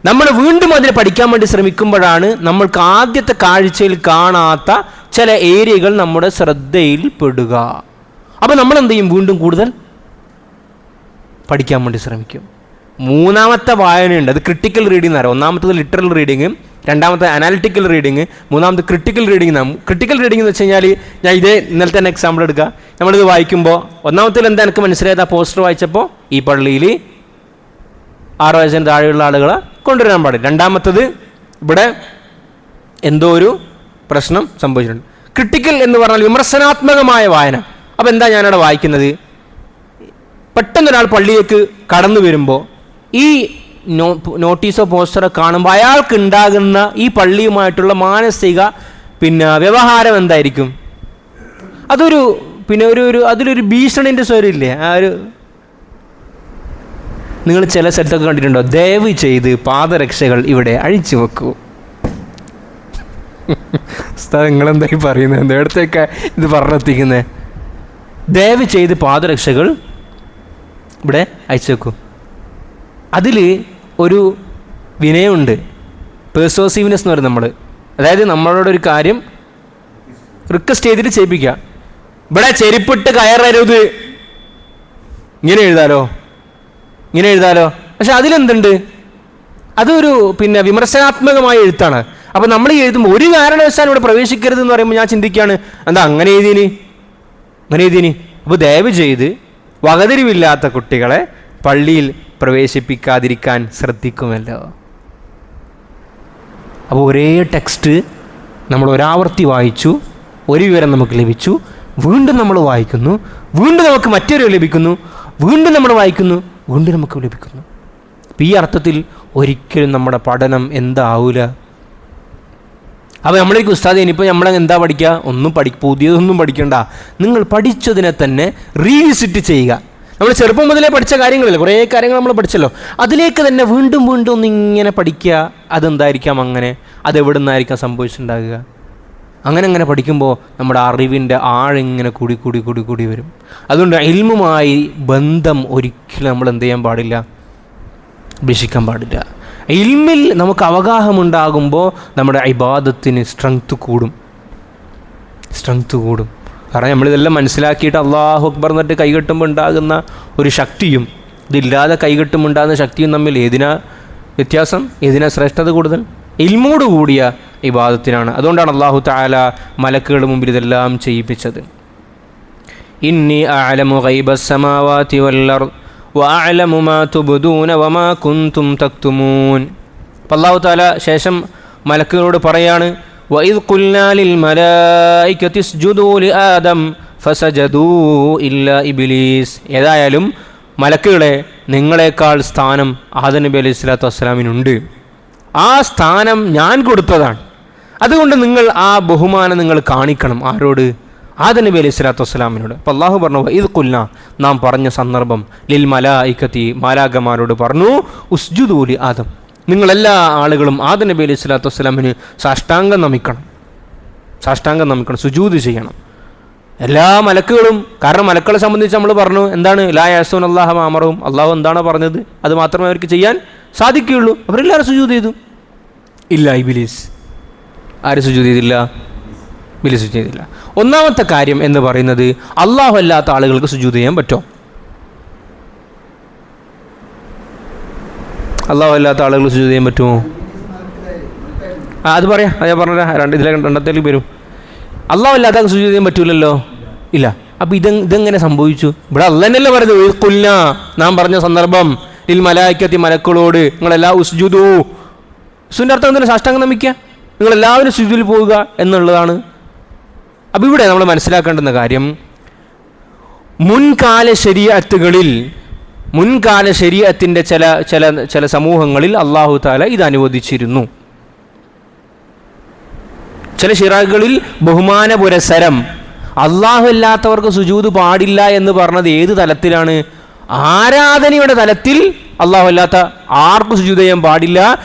നമ്മൾ വീണ്ടും അതിനെ പഠിക്കാൻ വേണ്ടി ശ്രമിക്കുമ്പോഴാണ് നമ്മൾക്ക് ആദ്യത്തെ കാഴ്ചയിൽ കാണാത്ത ചില ഏരിയകൾ നമ്മുടെ ശ്രദ്ധയിൽ പെടുക. അപ്പോൾ നമ്മൾ എന്ത് ചെയ്യും? വീണ്ടും കൂടുതൽ പഠിക്കാൻ വേണ്ടി ശ്രമിക്കും. 3ാമത്തെ വായനയുണ്ട്. അത് ക്രിട്ടിക്കൽ റീഡിംഗ് എന്ന് പറയാം. 1ാമത്തത് ലിറ്ററൽ റീഡിങ്, 2ാമത്തെ അനാലിറ്റിക്കൽ റീഡിങ്, 3ാമത്തെ ക്രിട്ടിക്കൽ റീഡിംഗ്. ക്രിട്ടിക്കൽ റീഡിംഗ് എന്ന് വെച്ച് കഴിഞ്ഞാൽ ഞാൻ ഇന്നലത്തെ തന്നെ എക്സാമ്പിൾ എടുക്കുക. നമ്മളിത് വായിക്കുമ്പോൾ 1ാമത്തിൽ എന്താ എനിക്ക് മനസ്സിലായത്? ആ പോസ്റ്റർ വായിച്ചപ്പോൾ ഈ പള്ളിയിൽ 6 വയസ്സിന് താഴെയുള്ള ആളുകളെ കൊണ്ടുവരാൻ പാടില്ല. 2ാമത്തത് ഇവിടെ എന്തോ ഒരു പ്രശ്നം സംഭവിച്ചിട്ടുണ്ട്. ക്രിട്ടിക്കൽ എന്ന് പറഞ്ഞാൽ വിമർശനാത്മകമായ വായന. അപ്പോൾ എന്താ ഞാനവിടെ വായിക്കുന്നത്? പെട്ടെന്നൊരാൾ പള്ളിയിലേക്ക് കടന്നു വരുമ്പോൾ ഈ നോട്ടീസോ പോസ്റ്ററോ കാണുമ്പോൾ അയാൾക്ക് ഉണ്ടാകുന്ന ഈ പള്ളിയുമായിട്ടുള്ള മാനസിക വ്യവഹാരം എന്തായിരിക്കും? അതൊരു അതിലൊരു ഭീഷണിൻ്റെ സ്വരമില്ലേ? നിങ്ങൾ ചില സ്ഥലത്തൊക്കെ കണ്ടിട്ടുണ്ടോ? ദയവ് ചെയ്ത് പാദരക്ഷകൾ ഇവിടെ അഴിച്ചു വെക്കൂ. നിങ്ങളെന്തായി പറയുന്നത്? എവിടത്തേക്കാ ഇത് പറഞ്ഞെത്തിക്കുന്നത്? ദയവ് ചെയ്ത് പാദരക്ഷകൾ ഇവിടെ അയച്ചു വെക്കൂ. അതിൽ ഒരു വിനയമുണ്ട്, പെർസോസീവ്നെസ് എന്ന് പറയും. അതായത് നമ്മളോടൊരു കാര്യം റിക്വസ്റ്റ് ചെയ്തിട്ട് ചെയ്യിപ്പിക്കുക. ഇവിടെ ചെരുപ്പിട്ട് കയറരുത്, ഇങ്ങനെ എഴുതാലോ. പക്ഷെ അതിലെന്തുണ്ട്? അതൊരു വിമർശനാത്മകമായ എഴുത്താണ്. അപ്പോൾ നമ്മൾ എഴുതുമ്പോൾ ഒരു കാരണവശാലും ഇവിടെ പ്രവേശിക്കരുത് എന്ന് പറയുമ്പോൾ ഞാൻ ചിന്തിക്കുകയാണ്, എന്താ അങ്ങനെ എഴുതിനി. അപ്പോൾ ദയവ് ചെയ്ത് വകതിരിവില്ലാത്ത കുട്ടികളെ പള്ളിയിൽ പ്രവേശിപ്പിക്കാതിരിക്കാൻ ശ്രദ്ധിക്കുമല്ലോ. അപ്പോൾ ഒരേ ടെക്സ്റ്റ് നമ്മൾ ഒരാവർത്തി വായിച്ചു, ഒരു വിവരം നമുക്ക് ലഭിച്ചു, വീണ്ടും നമ്മൾ വായിക്കുന്നു, വീണ്ടും നമുക്ക് മറ്റൊരു ലഭിക്കുന്നു, വീണ്ടും നമ്മൾ വായിക്കുന്നു, വീണ്ടും നമുക്ക് ലഭിക്കുന്നു. അപ്പോൾ ഈ അർത്ഥത്തിൽ ഒരിക്കലും നമ്മുടെ പഠനം എന്താവൂല. അപ്പോൾ നമ്മളേക്ക് ഉസ്താദ് ഇനിയിപ്പോൾ നമ്മൾ എന്താ പഠിക്കുക? ഒന്നും പുതിയതൊന്നും പഠിക്കണ്ട. നിങ്ങൾ പഠിച്ചതിനെ തന്നെ റീവിസിറ്റ് ചെയ്യുക. നമ്മൾ ചെറുപ്പം മുതലേ പഠിച്ച കാര്യങ്ങളില്ല, കുറേ കാര്യങ്ങൾ നമ്മൾ പഠിച്ചല്ലോ, അതിലേക്ക് തന്നെ വീണ്ടും വീണ്ടും ഒന്നിങ്ങനെ പഠിക്കുക. അതെന്തായിരിക്കാം അങ്ങനെ, അതെവിടെ നിന്നായിരിക്കാം സംഭവിച്ചിട്ടുണ്ടാകുക. അങ്ങനെ പഠിക്കുമ്പോൾ നമ്മുടെ അറിവിൻ്റെ ആഴിങ്ങനെ കൂടി വരും. അതുകൊണ്ട് ഇൽമുമായി ബന്ധം ഒരിക്കലും നമ്മൾ എന്ത് ചെയ്യാൻ പാടില്ല, ഉപേക്ഷിക്കാൻ പാടില്ല. ഇൽമിൽ നമുക്ക് അവഗാഹമുണ്ടാകുമ്പോൾ നമ്മുടെ ഇബാദത്തിന് സ്ട്രെങ്ത് കൂടും. കാരണം നമ്മളിതെല്ലാം മനസ്സിലാക്കിയിട്ട് അല്ലാഹു അക്ബർ എന്നിട്ട് കൈകെട്ടുമ്പോൾ ഉണ്ടാകുന്ന ഒരു ശക്തിയും ഇതില്ലാതെ കൈകെട്ടുമ്പോൾ ഉണ്ടാകുന്ന ശക്തിയും തമ്മിൽ ഏതിനാ വ്യത്യാസം, ഏതിനാ ശ്രേഷ്ഠത കൂടുതൽ? ഇൽമോട് കൂടിയ ഇബാദത്തിനാണ്. അതുകൊണ്ടാണ് അല്ലാഹു തആല മലക്കുകളുടെ മുമ്പിൽ ഇതെല്ലാം ചെയ്യിപ്പിച്ചത്. ഇന്നി അഅലമു ഗൈബസ് സമാവാതി വൽ അർദ് വഅഅലമു മാ തുബ്ദൂന വമാ കുൻതും തക്തുമൂൻ. അല്ലാഹു തആല ശേഷം മലക്കുകളോട് പറയാണ്, വഇദ് ഖുൽനാ ലിൽ മലായികതി ഇസ്ജുദൂ ലിആദം ഫസജദൂ ഇല്ലാ ഇബ്ലീസ്. ഏതായാലും മലക്കുകളെ, നിങ്ങളെക്കാൾ സ്ഥാനം ആദം നബി അലൈഹി സ്വലാത്തു വസ്സലാമിനുണ്ട്. ആ സ്ഥാനം ഞാൻ കൊടുത്തതാണ്. അതുകൊണ്ട് നിങ്ങൾ ആ ബഹുമാനം നിങ്ങൾ കാണിക്കണം. ആരോട്? ആദം നബി അലൈഹി സ്വലാത്തു വസ്സലാമിനോട്. അപ്പോൾ അല്ലാഹു പറഞ്ഞു, ഇത് കുൽന, നാം പറഞ്ഞ സന്ദർഭം, ലിൽ മലായികത്തി, മാലാകമാരോട് പറഞ്ഞു, ഉസ്ജുദൂ ലി ആദം, നിങ്ങളെല്ലാ ആളുകളും ആദം നബി അലൈഹി സ്വലാത്തു വസ്സലാമിന് സാഷ്ടാംഗം നമിക്കണം, സുജൂദ് ചെയ്യണം. എല്ലാ മലക്കുകളും. കാരണം മലക്കളെ സംബന്ധിച്ച് നമ്മൾ പറഞ്ഞു എന്താണ്, ലാ യഅ്സൂന അല്ലാഹ മാ അമറഹും, അല്ലാഹു എന്താണോ പറഞ്ഞത് അത് മാത്രമേ അവർക്ക് ചെയ്യാൻ സാധിക്കുകയുള്ളൂ. അവരെല്ലാവരും സുജൂദ് ചെയ്തു. ഇല്ല ഇബ്ലീസ്. ആര് സുജൂദ് ചെയ്തില്ല? ഇബ്ലീസ് സുജൂദ് ചെയ്തില്ല. ഒന്നാമത്തെ കാര്യം എന്ന് പറയുന്നത്, അല്ലാഹു അല്ലാത്ത ആളുകൾക്ക് സുജൂദ് ചെയ്യാൻ പറ്റുമോ? അല്ലാഹു അല്ലാത്ത ആളുകൾ സുജൂദ് ചെയ്യാൻ പറ്റുമോ? അത് പറയാം, അത് ഞാൻ പറഞ്ഞുതരാം. രണ്ടത്തേക്ക് വരും. അല്ലാഹു അല്ലാത്ത സുജൂദ് ചെയ്യാൻ പറ്റൂലല്ലോ. ഇല്ല. അപ്പോൾ ഇതെങ്ങനെ സംഭവിച്ചു? ഇവിടെ അല്ലാഹ് തന്നെയല്ലേ പറയുന്നത്, ഖുൽന, നാം പറഞ്ഞ സന്ദർഭം, ലിൽ മലായികത്തി, മലക്കുകളോട് നിങ്ങളെല്ലാം ഉസ്ജുദൂ. ഉസ്ജുദിൻ്റെ അർത്ഥം എന്താണ്? സാഷ്ടാംഗം നമിക്കുക, നിങ്ങളെല്ലാവരും സുജൂദിൽ പോവുക എന്നുള്ളതാണ്. അപ്പോൾ ഇവിടെ നമ്മൾ മനസ്സിലാക്കേണ്ടുന്ന കാര്യം, മുൻകാല ശരീഅത്തിൻ്റെ ചില സമൂഹങ്ങളിൽ അല്ലാഹു തആല ഇത് അനുവദിച്ചിരുന്നു. ചില ശിറാകളിൽ ബഹുമാന പുരസരം, അല്ലാഹു അല്ലാത്തവർക്ക് സുജൂദ് പാടില്ല എന്ന് പറഞ്ഞത് ഏത് തലത്തിലാണ്? ആരാധനയുടെ തലത്തിൽ അല്ലാഹു അല്ലാത്ത ആർക്കും സുജൂദ് ചെയ്യാൻ പാടില്ല.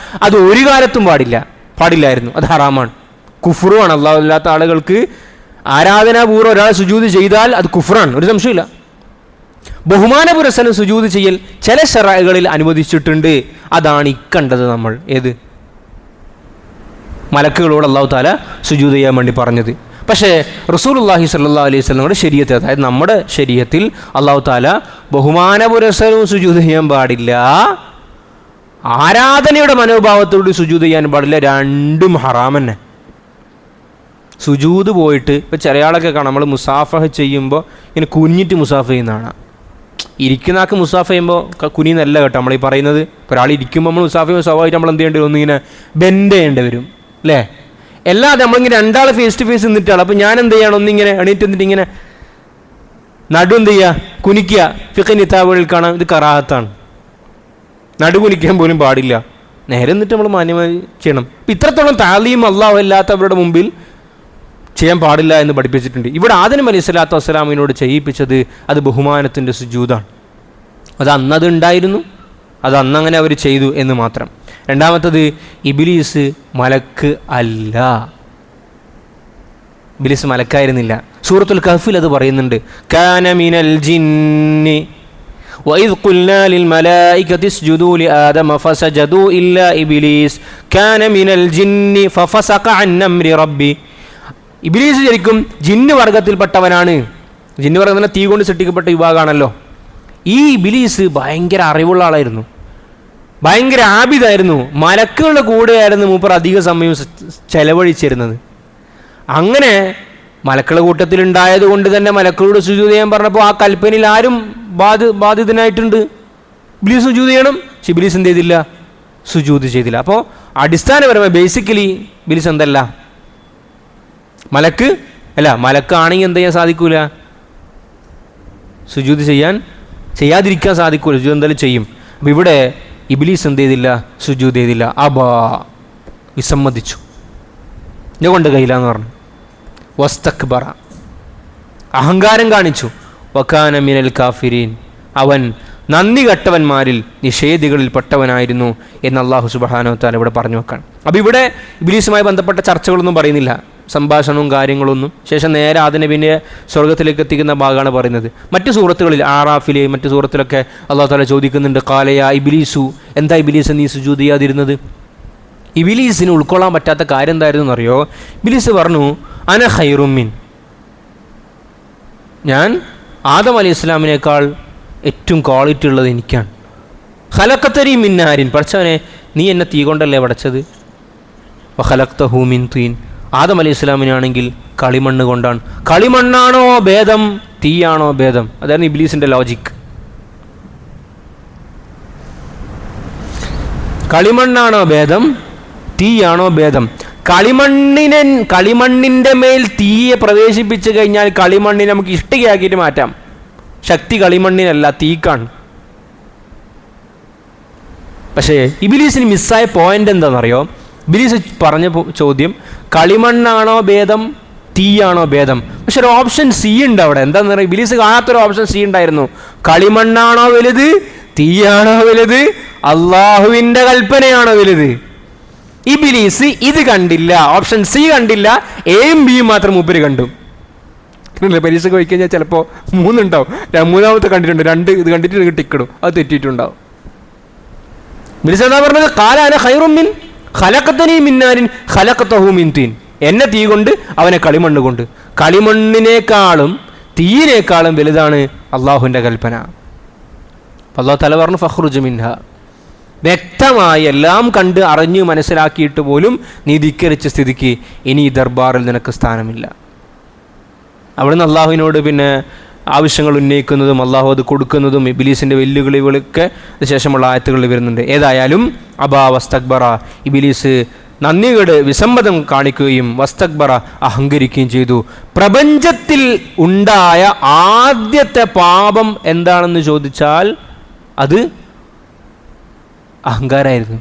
അത് ഒരു കാലത്തും പാടില്ലായിരുന്നു. അത് ഹറാമാണ്, കുഫ്റുമാണ്. അല്ലാഹു അല്ലാത്ത ആളുകൾക്ക് ആരാധനാപൂർവ്വം ഒരാൾ സുജൂദ് ചെയ്താൽ അത് കുഫ്റാണ്, ഒരു സംശയമില്ല. ബഹുമാന പുരസരം സുജൂദ് ചെയ്യൽ ചില ശറഅകളിൽ അനുവദിച്ചിട്ടുണ്ട്. അതാണ് ഇക്കണ്ടത് നമ്മൾ. ഏത്? മലക്കുകളോട് അല്ലാഹു തആല സുജൂദ് ചെയ്യാൻ വേണ്ടി പറഞ്ഞത്. പക്ഷേ റസൂലുള്ളാഹി സ്വല്ലല്ലാഹു അലൈഹി വസല്ലമയുടെ ശരീഅത്ത്, അതായത് നമ്മുടെ ശരീഅത്തിൽ അല്ലാഹു തആല ബഹുമാന പുരസരവും സുജൂദ് ചെയ്യാൻ പാടില്ല, ആരാധനയുടെ മനോഭാവത്തോട് സുജൂദ് ചെയ്യാൻ പാടില്ല. രണ്ടും ഹറാം തന്നെ. സുജൂദ് പോയിട്ട് ഇപ്പോൾ ചില ആളൊക്കെ കാണാം, നമ്മൾ മുസാഫഹ ചെയ്യുമ്പോൾ ഇങ്ങനെ കുനിഞ്ഞിട്ട് മുസാഫ ചെയ്യുന്നതാണ്. ഇരിക്കുന്ന ആൾക്ക് മുസാഫ ചെയ്യുമ്പോൾ കുനിന്നല്ല കേട്ടോ നമ്മൾ ഈ പറയുന്നത്. ഒരാൾ ഇരിക്കുമ്പോൾ നമ്മൾ മുസാഫ ചെയ്യുമ്പോൾ സ്വാഭാവികമായിട്ട് നമ്മൾ എന്ത് ചെയ്യേണ്ടി വരും? ഒന്നിങ്ങനെ ബെൻഡ് ചെയ്യേണ്ടി വരും അല്ലേ? അല്ലാതെ നമ്മളിങ്ങനെ രണ്ടാൾ ഫേസ് ടു ഫേസ് നിന്നിട്ടാണ്. അപ്പോൾ ഞാൻ എന്ത് ചെയ്യണം? ഒന്നിങ്ങനെ എണീറ്റ് നിന്നിട്ട് ഇങ്ങനെ നടു എന്ത് ചെയ്യുക? കുനിക്കുക. ഫിഖ് കിതാബുകളിൽ കാണാം ഇത് കറാഹത്താണ്. നടു കുനിക്കാൻ പോലും പാടില്ല. നേരെ നിന്നിട്ട് നമ്മൾ മാന്യമായി ചെയ്യണം. അപ്പം ഇത്രത്തോളം താലീം അല്ലാഹു അല്ലാത്തവരുടെ മുമ്പിൽ ചെയ്യാൻ പാടില്ല എന്ന് പഠിപ്പിച്ചിട്ടുണ്ട്. ഇവിടെ ആദം അലൈഹി സ്വലാത്തു വസ്സലാമിനോട് ചെയ്യിപ്പിച്ചത് അത് ബഹുമാനത്തിൻ്റെ സുജൂദാണ്. അത് അന്നത് ഉണ്ടായിരുന്നു, അത് അന്നങ്ങനെ അവർ ചെയ്തു എന്ന് മാത്രം. രണ്ടാമത്തത്, ഇബ്ലീസ് മലക്ക് അല്ല. ഇബ്ലീസ് മലക്കായിരുന്നില്ല. സൂറത്തുൽ കഹ്ഫിൽ അത് പറയുന്നുണ്ട്. കാന മിനൽ ജിന്നി വഇദ് ഖുൽനാ ലിൽ മലായികതി ഇസ്ജുദൂ ലിആദമ ഫസജദൂ ഇല്ലാ ഇബ്ലീസ് കാന മിനൽ ജിന്നി ഫഫസഖ അൻ അംരി റബ്ബി. ഇബ്ലീസ് ശരിക്കും ജിന്ന് വർഗത്തിൽപ്പെട്ടവനാണ്. ജിന്ന് വർഗം തീ കൊണ്ട് സൃഷ്ടിക്കപ്പെട്ട വിഭാഗമാണല്ലോ. ഈ ഇബ്ലീസ് ഭയങ്കര അറിവുള്ള ആളായിരുന്നു, ഭയങ്കര ആബിദായിരുന്നു. മലക്കുകളുടെ കൂടെയായിരുന്നു മൂപ്പർ അധിക സമയം ചെലവഴിച്ചിരുന്നത്. അങ്ങനെ മലക്കളുടെ കൂട്ടത്തിലുണ്ടായത് കൊണ്ട് തന്നെ മലക്കളോട് സുജൂദ് ചെയ്യാൻ പറഞ്ഞപ്പോൾ ആ കൽപ്പനയിൽ ആരും ബാധിതനായിട്ടുണ്ട്? ഇബ്ലീസ് സുജൂദ് ചെയ്യണം. പക്ഷെ ഇബ്ലീസ് എന്ത് ചെയ്തില്ല? സുജൂദ് ചെയ്തില്ല. അപ്പോൾ അടിസ്ഥാനപരമായി ബേസിക്കലി ഇബ്ലീസ് എന്തല്ല? മലക്ക് അല്ല. മലക്കാണെങ്കിൽ എന്ത് ചെയ്യാൻ സാധിക്കൂല? സുജൂദ് ചെയ്യാതിരിക്കാൻ സാധിക്കൂല. സുജൂദ് എന്തായാലും ചെയ്യും. അപ്പം ഇവിടെ ഇബ്ലീസ് എന്ത് ചെയ്തില്ല? സുജൂദ് ചെയ്തില്ല. വിസമ്മതിച്ചു, എന്നെ കൊണ്ട് കയ്യിലാന്ന് പറഞ്ഞു. വസ്തക്ബറ, അഹങ്കാരം കാണിച്ചു. വകാന മിനൽ കാഫിരീൻ, അവൻ നന്ദി കെട്ടവന്മാരിൽ നിഷേധികളിൽ പെട്ടവനായിരുന്നു എന്ന് അല്ലാഹു സുബ്ഹാനഹു വ തആല ഇവിടെ പറഞ്ഞു വെക്കാൻ. അപ്പോൾ ഇവിടെ ഇബ്ലീസുമായി ബന്ധപ്പെട്ട ചർച്ചകളൊന്നും പറയുന്നില്ല, സംഭാഷണവും കാര്യങ്ങളൊന്നും. ശേഷം നേരെ അതിനെ പിന്നെ സ്വർഗത്തിലേക്ക് എത്തിക്കുന്ന ഭാഗമാണ് പറയുന്നത്. മറ്റു സൂറത്തുകളിൽ, ആറാഫിലെ മറ്റു സൂറത്തിലൊക്കെ അല്ലാഹു തആല ചോദിക്കുന്നുണ്ട്, ഖാലയ ഇബ്ലീസു, എന്താ ഇബ്ലീസ് നീ സുജൂദ് ചെയ്യാതിരുന്നത്? ഇബ്ലീസിന് ഉൾക്കൊള്ളാൻ പറ്റാത്ത കാര്യം എന്തായിരുന്നു എന്നറിയോ? ഇബ്ലീസ് പറഞ്ഞു, അന ഖൈറും മിൻ, ഞാൻ ആദം അലൈഹി ഇസ്ലാമിനേക്കാൾ ഏറ്റവും ക്വാളിറ്റി ഉള്ളത് എനിക്കാണ്. ഖലഖതനി മിൻ നാരിൻ, പഠിച്ചവനെ നീ എന്നെ തീ കൊണ്ടല്ലേ പടച്ചത്. വഖലഖതഹു മിൻ തീൻ, ആദം അലൈഹി ഇസ്ലാമിനാണെങ്കിൽ കളിമണ്ണ് കൊണ്ടാണ്. കളിമണ്ണാണോ ഭേദം, തീയാണോ ഭേദം? അതായിരുന്നു ഇബ്ലീസിൻ്റെ ലോജിക്ക്. കളിമണ്ണാണോ ഭേദം, തീയാണോ ഭേദം? കളിമണ്ണിൻ്റെ മേൽ തീയെ പ്രവേശിപ്പിച്ചു കഴിഞ്ഞാൽ കളിമണ്ണിനെ നമുക്ക് ഇഷ്ടികയാക്കിയിട്ട് മാറ്റാം. ശക്തി കളിമണ്ണിനല്ല, തീക്കാണ്. പക്ഷേ ഇബ്ലീസിന് മിസ്സായ പോയിന്റ് എന്താണെന്നറിയോ? ഇബ്ലീസ് പറഞ്ഞ ചോദ്യം കളിമണ്ണാണോ ഭേദം, തീയാണോ ഭേദം? പക്ഷെ ഒരു ഓപ്ഷൻ സി ഉണ്ട് അവിടെ. എന്താണെന്ന് പറയുക, ഇബ്ലീസ് കാണാത്തൊരു ഓപ്ഷൻ സി ഉണ്ടായിരുന്നു. കളിമണ്ണാണോ വലുത്, തീയാണോ വലുത്, അള്ളാഹുവിൻ്റെ കൽപ്പനയാണോ വലുത്? ഇബ്ലീസ് ഇത് കണ്ടില്ല, ഓപ്ഷൻ സി കണ്ടില്ല, എയും ബിയും മാത്രം മൂപ്പര് കണ്ടു. പരീക്ഷയ്ക്ക് പോയി കഴിഞ്ഞാൽ ചിലപ്പോൾ 3 ഉണ്ടാവും, 3ാമത്തെ കണ്ടിട്ടുണ്ട്, 2 ഇത് കണ്ടിട്ട് ടിക്കിടും, അത് തെറ്റിയിട്ടുണ്ടാവും. ഇബ്ലീസ് എന്താ പറഞ്ഞത്? ഖാല അന ഖൈറും മിൻ ഖലഖതനി മിൻ നാരിൻ ഖലഖതഹു മിൻ തീൻ, എന്നെ തീ കൊണ്ട് അവനെ കളിമണ്ണ് കൊണ്ട്. കളിമണ്ണിനേക്കാളും തീയിനേക്കാളും വലുതാണ് അള്ളാഹുവിൻ്റെ കൽപ്പന. അല്ലാഹു തആല പറഞ്ഞു ഫഖ്റുജ് മിൻഹ, വ്യക്തമായി എല്ലാം കണ്ട് അറിഞ്ഞ് മനസ്സിലാക്കിയിട്ട് പോലും നീ ധിക്കരിച്ച സ്ഥിതിക്ക് ഇനി ഈ ദർബാറിൽ നിനക്ക് സ്ഥാനമില്ല. അവിടുന്ന് അള്ളാഹുവിനോട് പിന്നെ ആവശ്യങ്ങൾ ഉന്നയിക്കുന്നതും അള്ളാഹു അത് കൊടുക്കുന്നതും ഇബ്ലീസിൻ്റെ വെല്ലുവിളികളൊക്കെ ശേഷമുള്ള ആയത്തുകളിൽ വരുന്നുണ്ട്. ഏതായാലും വസ്തക്ബറ, ഇബ്ലീസ് നന്ദികേട് വിസമ്മതം കാണിക്കുകയും വസ്തക്ബറ അഹങ്കരിക്കുകയും ചെയ്തു. പ്രപഞ്ചത്തിൽ ഉണ്ടായ ആദ്യത്തെ പാപം എന്താണെന്ന് ചോദിച്ചാൽ അത് അഹങ്കാരമായിരുന്നു.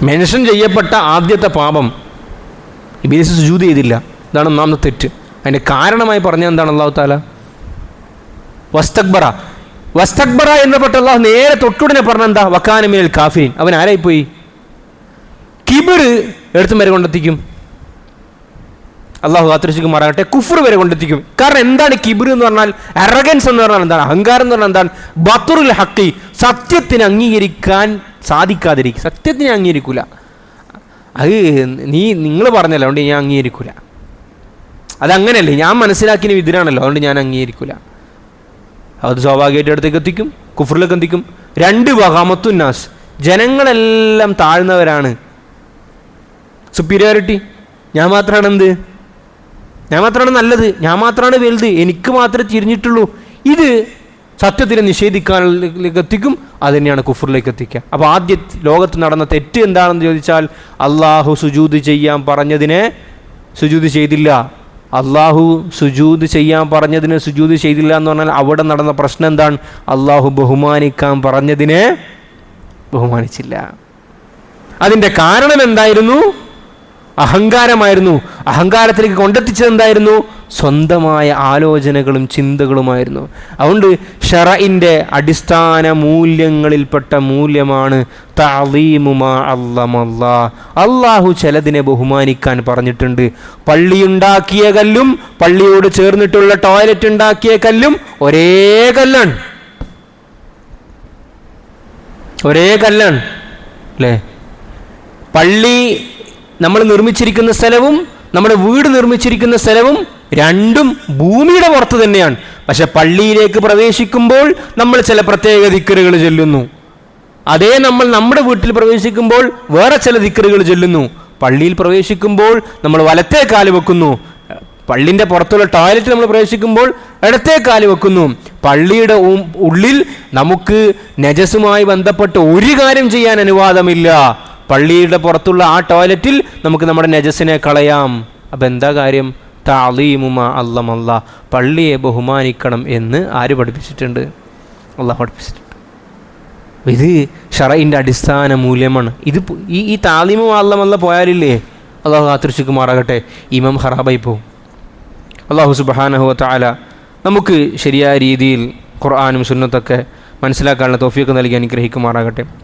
മെൻഷൻ ചെയ്യപ്പെട്ട ആദ്യത്തെ പാപം ഇബ്ലീസ് സുജൂദ് ചെയ്തില്ല. ഇതാണ് ഒന്നാമത്തെ തെറ്റ്. അതിൻ്റെ കാരണമായി പറഞ്ഞ എന്താണ്? അല്ലാഹു തആല വസ്തക്ബറ എന്നപ്പെട്ട അല്ലാഹു നേരെ തൊട്ടുടനെ പറഞ്ഞ എന്താ? വകാന മിനൽ കാഫിരീൻ, അവൻ ആരായിപ്പോയി? കിബിർ എടുത്തും വരെ കൊണ്ടെത്തിക്കും. അള്ളാഹു കാത്തുരക്ഷിക്കുമാറാകട്ടെ. കുഫ്ർ വരെ കൊണ്ടെത്തിക്കും. കാരണം എന്താണ് കിബിർ എന്ന് പറഞ്ഞാൽ? അറഗൻസ് എന്ന് പറഞ്ഞാൽ എന്താണ്? അഹങ്കാരം എന്ന് പറഞ്ഞാൽ എന്താണ്? ബത്റുൽ ഹഖി, സത്യത്തിന് അംഗീകരിക്കാൻ സാധിക്കാതിരിക്കും. സത്യത്തിനെ അംഗീകരിക്കൂല. അത് നിങ്ങൾ പറഞ്ഞല്ലോ, അതുകൊണ്ട് ഞാൻ അംഗീകരിക്കൂല. അതങ്ങനെയല്ലേ, ഞാൻ മനസ്സിലാക്കിയ ഇതിനാണല്ലോ, അതുകൊണ്ട് ഞാൻ അംഗീകരിക്കൂല. അത് സ്വാഭാവികമായിട്ട് അടുത്തേക്ക് എത്തിക്കും, കുഫറിലേക്ക് എത്തിക്കും. 2 വഹമത്തുന്നാസ്, ജനങ്ങളെല്ലാം താഴ്ന്നവരാണ്. സുപ്പീരിയോറിറ്റി, ഞാൻ മാത്രമാണ് എന്ത്, ഞാൻ മാത്രമാണ് നല്ലത്, ഞാൻ മാത്രമാണ് വലുത്, എനിക്ക് മാത്രമേ തിരിഞ്ഞിട്ടുള്ളൂ. ഇത് സത്യത്തിനെ നിഷേധിക്കാനിലേക്ക് എത്തിക്കും. അത് തന്നെയാണ് കുഫറിലേക്ക് എത്തിക്കുക. അപ്പോൾ ആദ്യ ലോകത്ത് നടന്ന തെറ്റ് എന്താണെന്ന് ചോദിച്ചാൽ അള്ളാഹു സുജൂദ് ചെയ്യാൻ പറഞ്ഞതിനെ സുജൂദ് ചെയ്തില്ല. അള്ളാഹു സുജൂദ് ചെയ്യാൻ പറഞ്ഞതിന് സുജൂദ് ചെയ്തില്ല എന്ന് പറഞ്ഞാൽ അവിടെ നടന്ന പ്രശ്നം എന്താണ്? അള്ളാഹു ബഹുമാനിക്കാൻ പറഞ്ഞതിനെ ബഹുമാനിച്ചില്ല. അതിൻ്റെ കാരണം എന്തായിരുന്നു? അഹങ്കാരമായിരുന്നു. അഹങ്കാരത്തിലേക്ക് കൊണ്ടെത്തിച്ചത് എന്തായിരുന്നു? സ്വന്തമായ ആലോചനകളും ചിന്തകളുമായിരുന്നു. അതുകൊണ്ട് ശറഇൻ്റെ അടിസ്ഥാന മൂല്യങ്ങളിൽപ്പെട്ട മൂല്യമാണ് തഅളീമു മാ അല്ലമല്ലാഹ്. അള്ളാഹു ചിലതിനെ ബഹുമാനിക്കാൻ പറഞ്ഞിട്ടുണ്ട്. പള്ളിയുണ്ടാക്കിയ കല്ലും പള്ളിയോട് ചേർന്നിട്ടുള്ള ടോയ്ലറ്റ് ഉണ്ടാക്കിയ കല്ലും ഒരേ കല്ലാണ്, ഒരേ കല്ലാണ് അല്ലേ? പള്ളി നമ്മൾ നിർമ്മിച്ചിരിക്കുന്ന സ്ഥലവും നമ്മുടെ വീട് നിർമ്മിച്ചിരിക്കുന്ന സ്ഥലവും രണ്ടും ഭൂമിയുടെ പുറത്ത് തന്നെയാണ്. പക്ഷെ പള്ളിയിലേക്ക് പ്രവേശിക്കുമ്പോൾ നമ്മൾ ചില പ്രത്യേക ദിക്റുകൾ ചൊല്ലുന്നു. അതേ നമ്മൾ നമ്മുടെ വീട്ടിൽ പ്രവേശിക്കുമ്പോൾ വേറെ ചില ദിക്റുകൾ ചൊല്ലുന്നു. പള്ളിയിൽ പ്രവേശിക്കുമ്പോൾ നമ്മൾ വലത്തേ കാല് വെക്കുന്നു. പള്ളിൻ്റെ പുറത്തുള്ള ടോയ്ലറ്റ് നമ്മൾ പ്രവേശിക്കുമ്പോൾ ഇടത്തെ കാല് വെക്കുന്നു. പള്ളിയുടെ ഉള്ളിൽ നമുക്ക് നജസുമായി ബന്ധപ്പെട്ട് ഒരു കാര്യം ചെയ്യാൻ അനുവാദമില്ല. പള്ളിയുടെ പുറത്തുള്ള ആ ടോയ്ലറ്റിൽ നമുക്ക് നമ്മുടെ നജസിനെ കളയാം. അപ്പം എന്താ കാര്യം? തഅളീമുമാ അല്ലമല്ല, പള്ളിയെ ബഹുമാനിക്കണം എന്ന് ആര് പഠിപ്പിച്ചിട്ടുണ്ട്? അല്ലാഹു പഠിപ്പിച്ചിട്ടുണ്ട്. ഇത് ശറഈൻ്റെ അടിസ്ഥാന മൂല്യമാണ്. ഇത് ഈ തഅളീമുമാ അല്ലമല്ല പോയാലില്ലേ, അല്ലാഹു കാത്തിരക്ഷിക്കുമാറാകട്ടെ, ഈമാൻ ഖറാബായി പോകും. അല്ലാഹു സുബ്ഹാനഹു വ തആല നമുക്ക് ശരിയായ രീതിയിൽ ഖുർആനും സുന്നത്തൊക്കെ മനസ്സിലാക്കാനുള്ള തൗഫീഖ് നൽകി അനുഗ്രഹിക്കുമാറാകട്ടെ.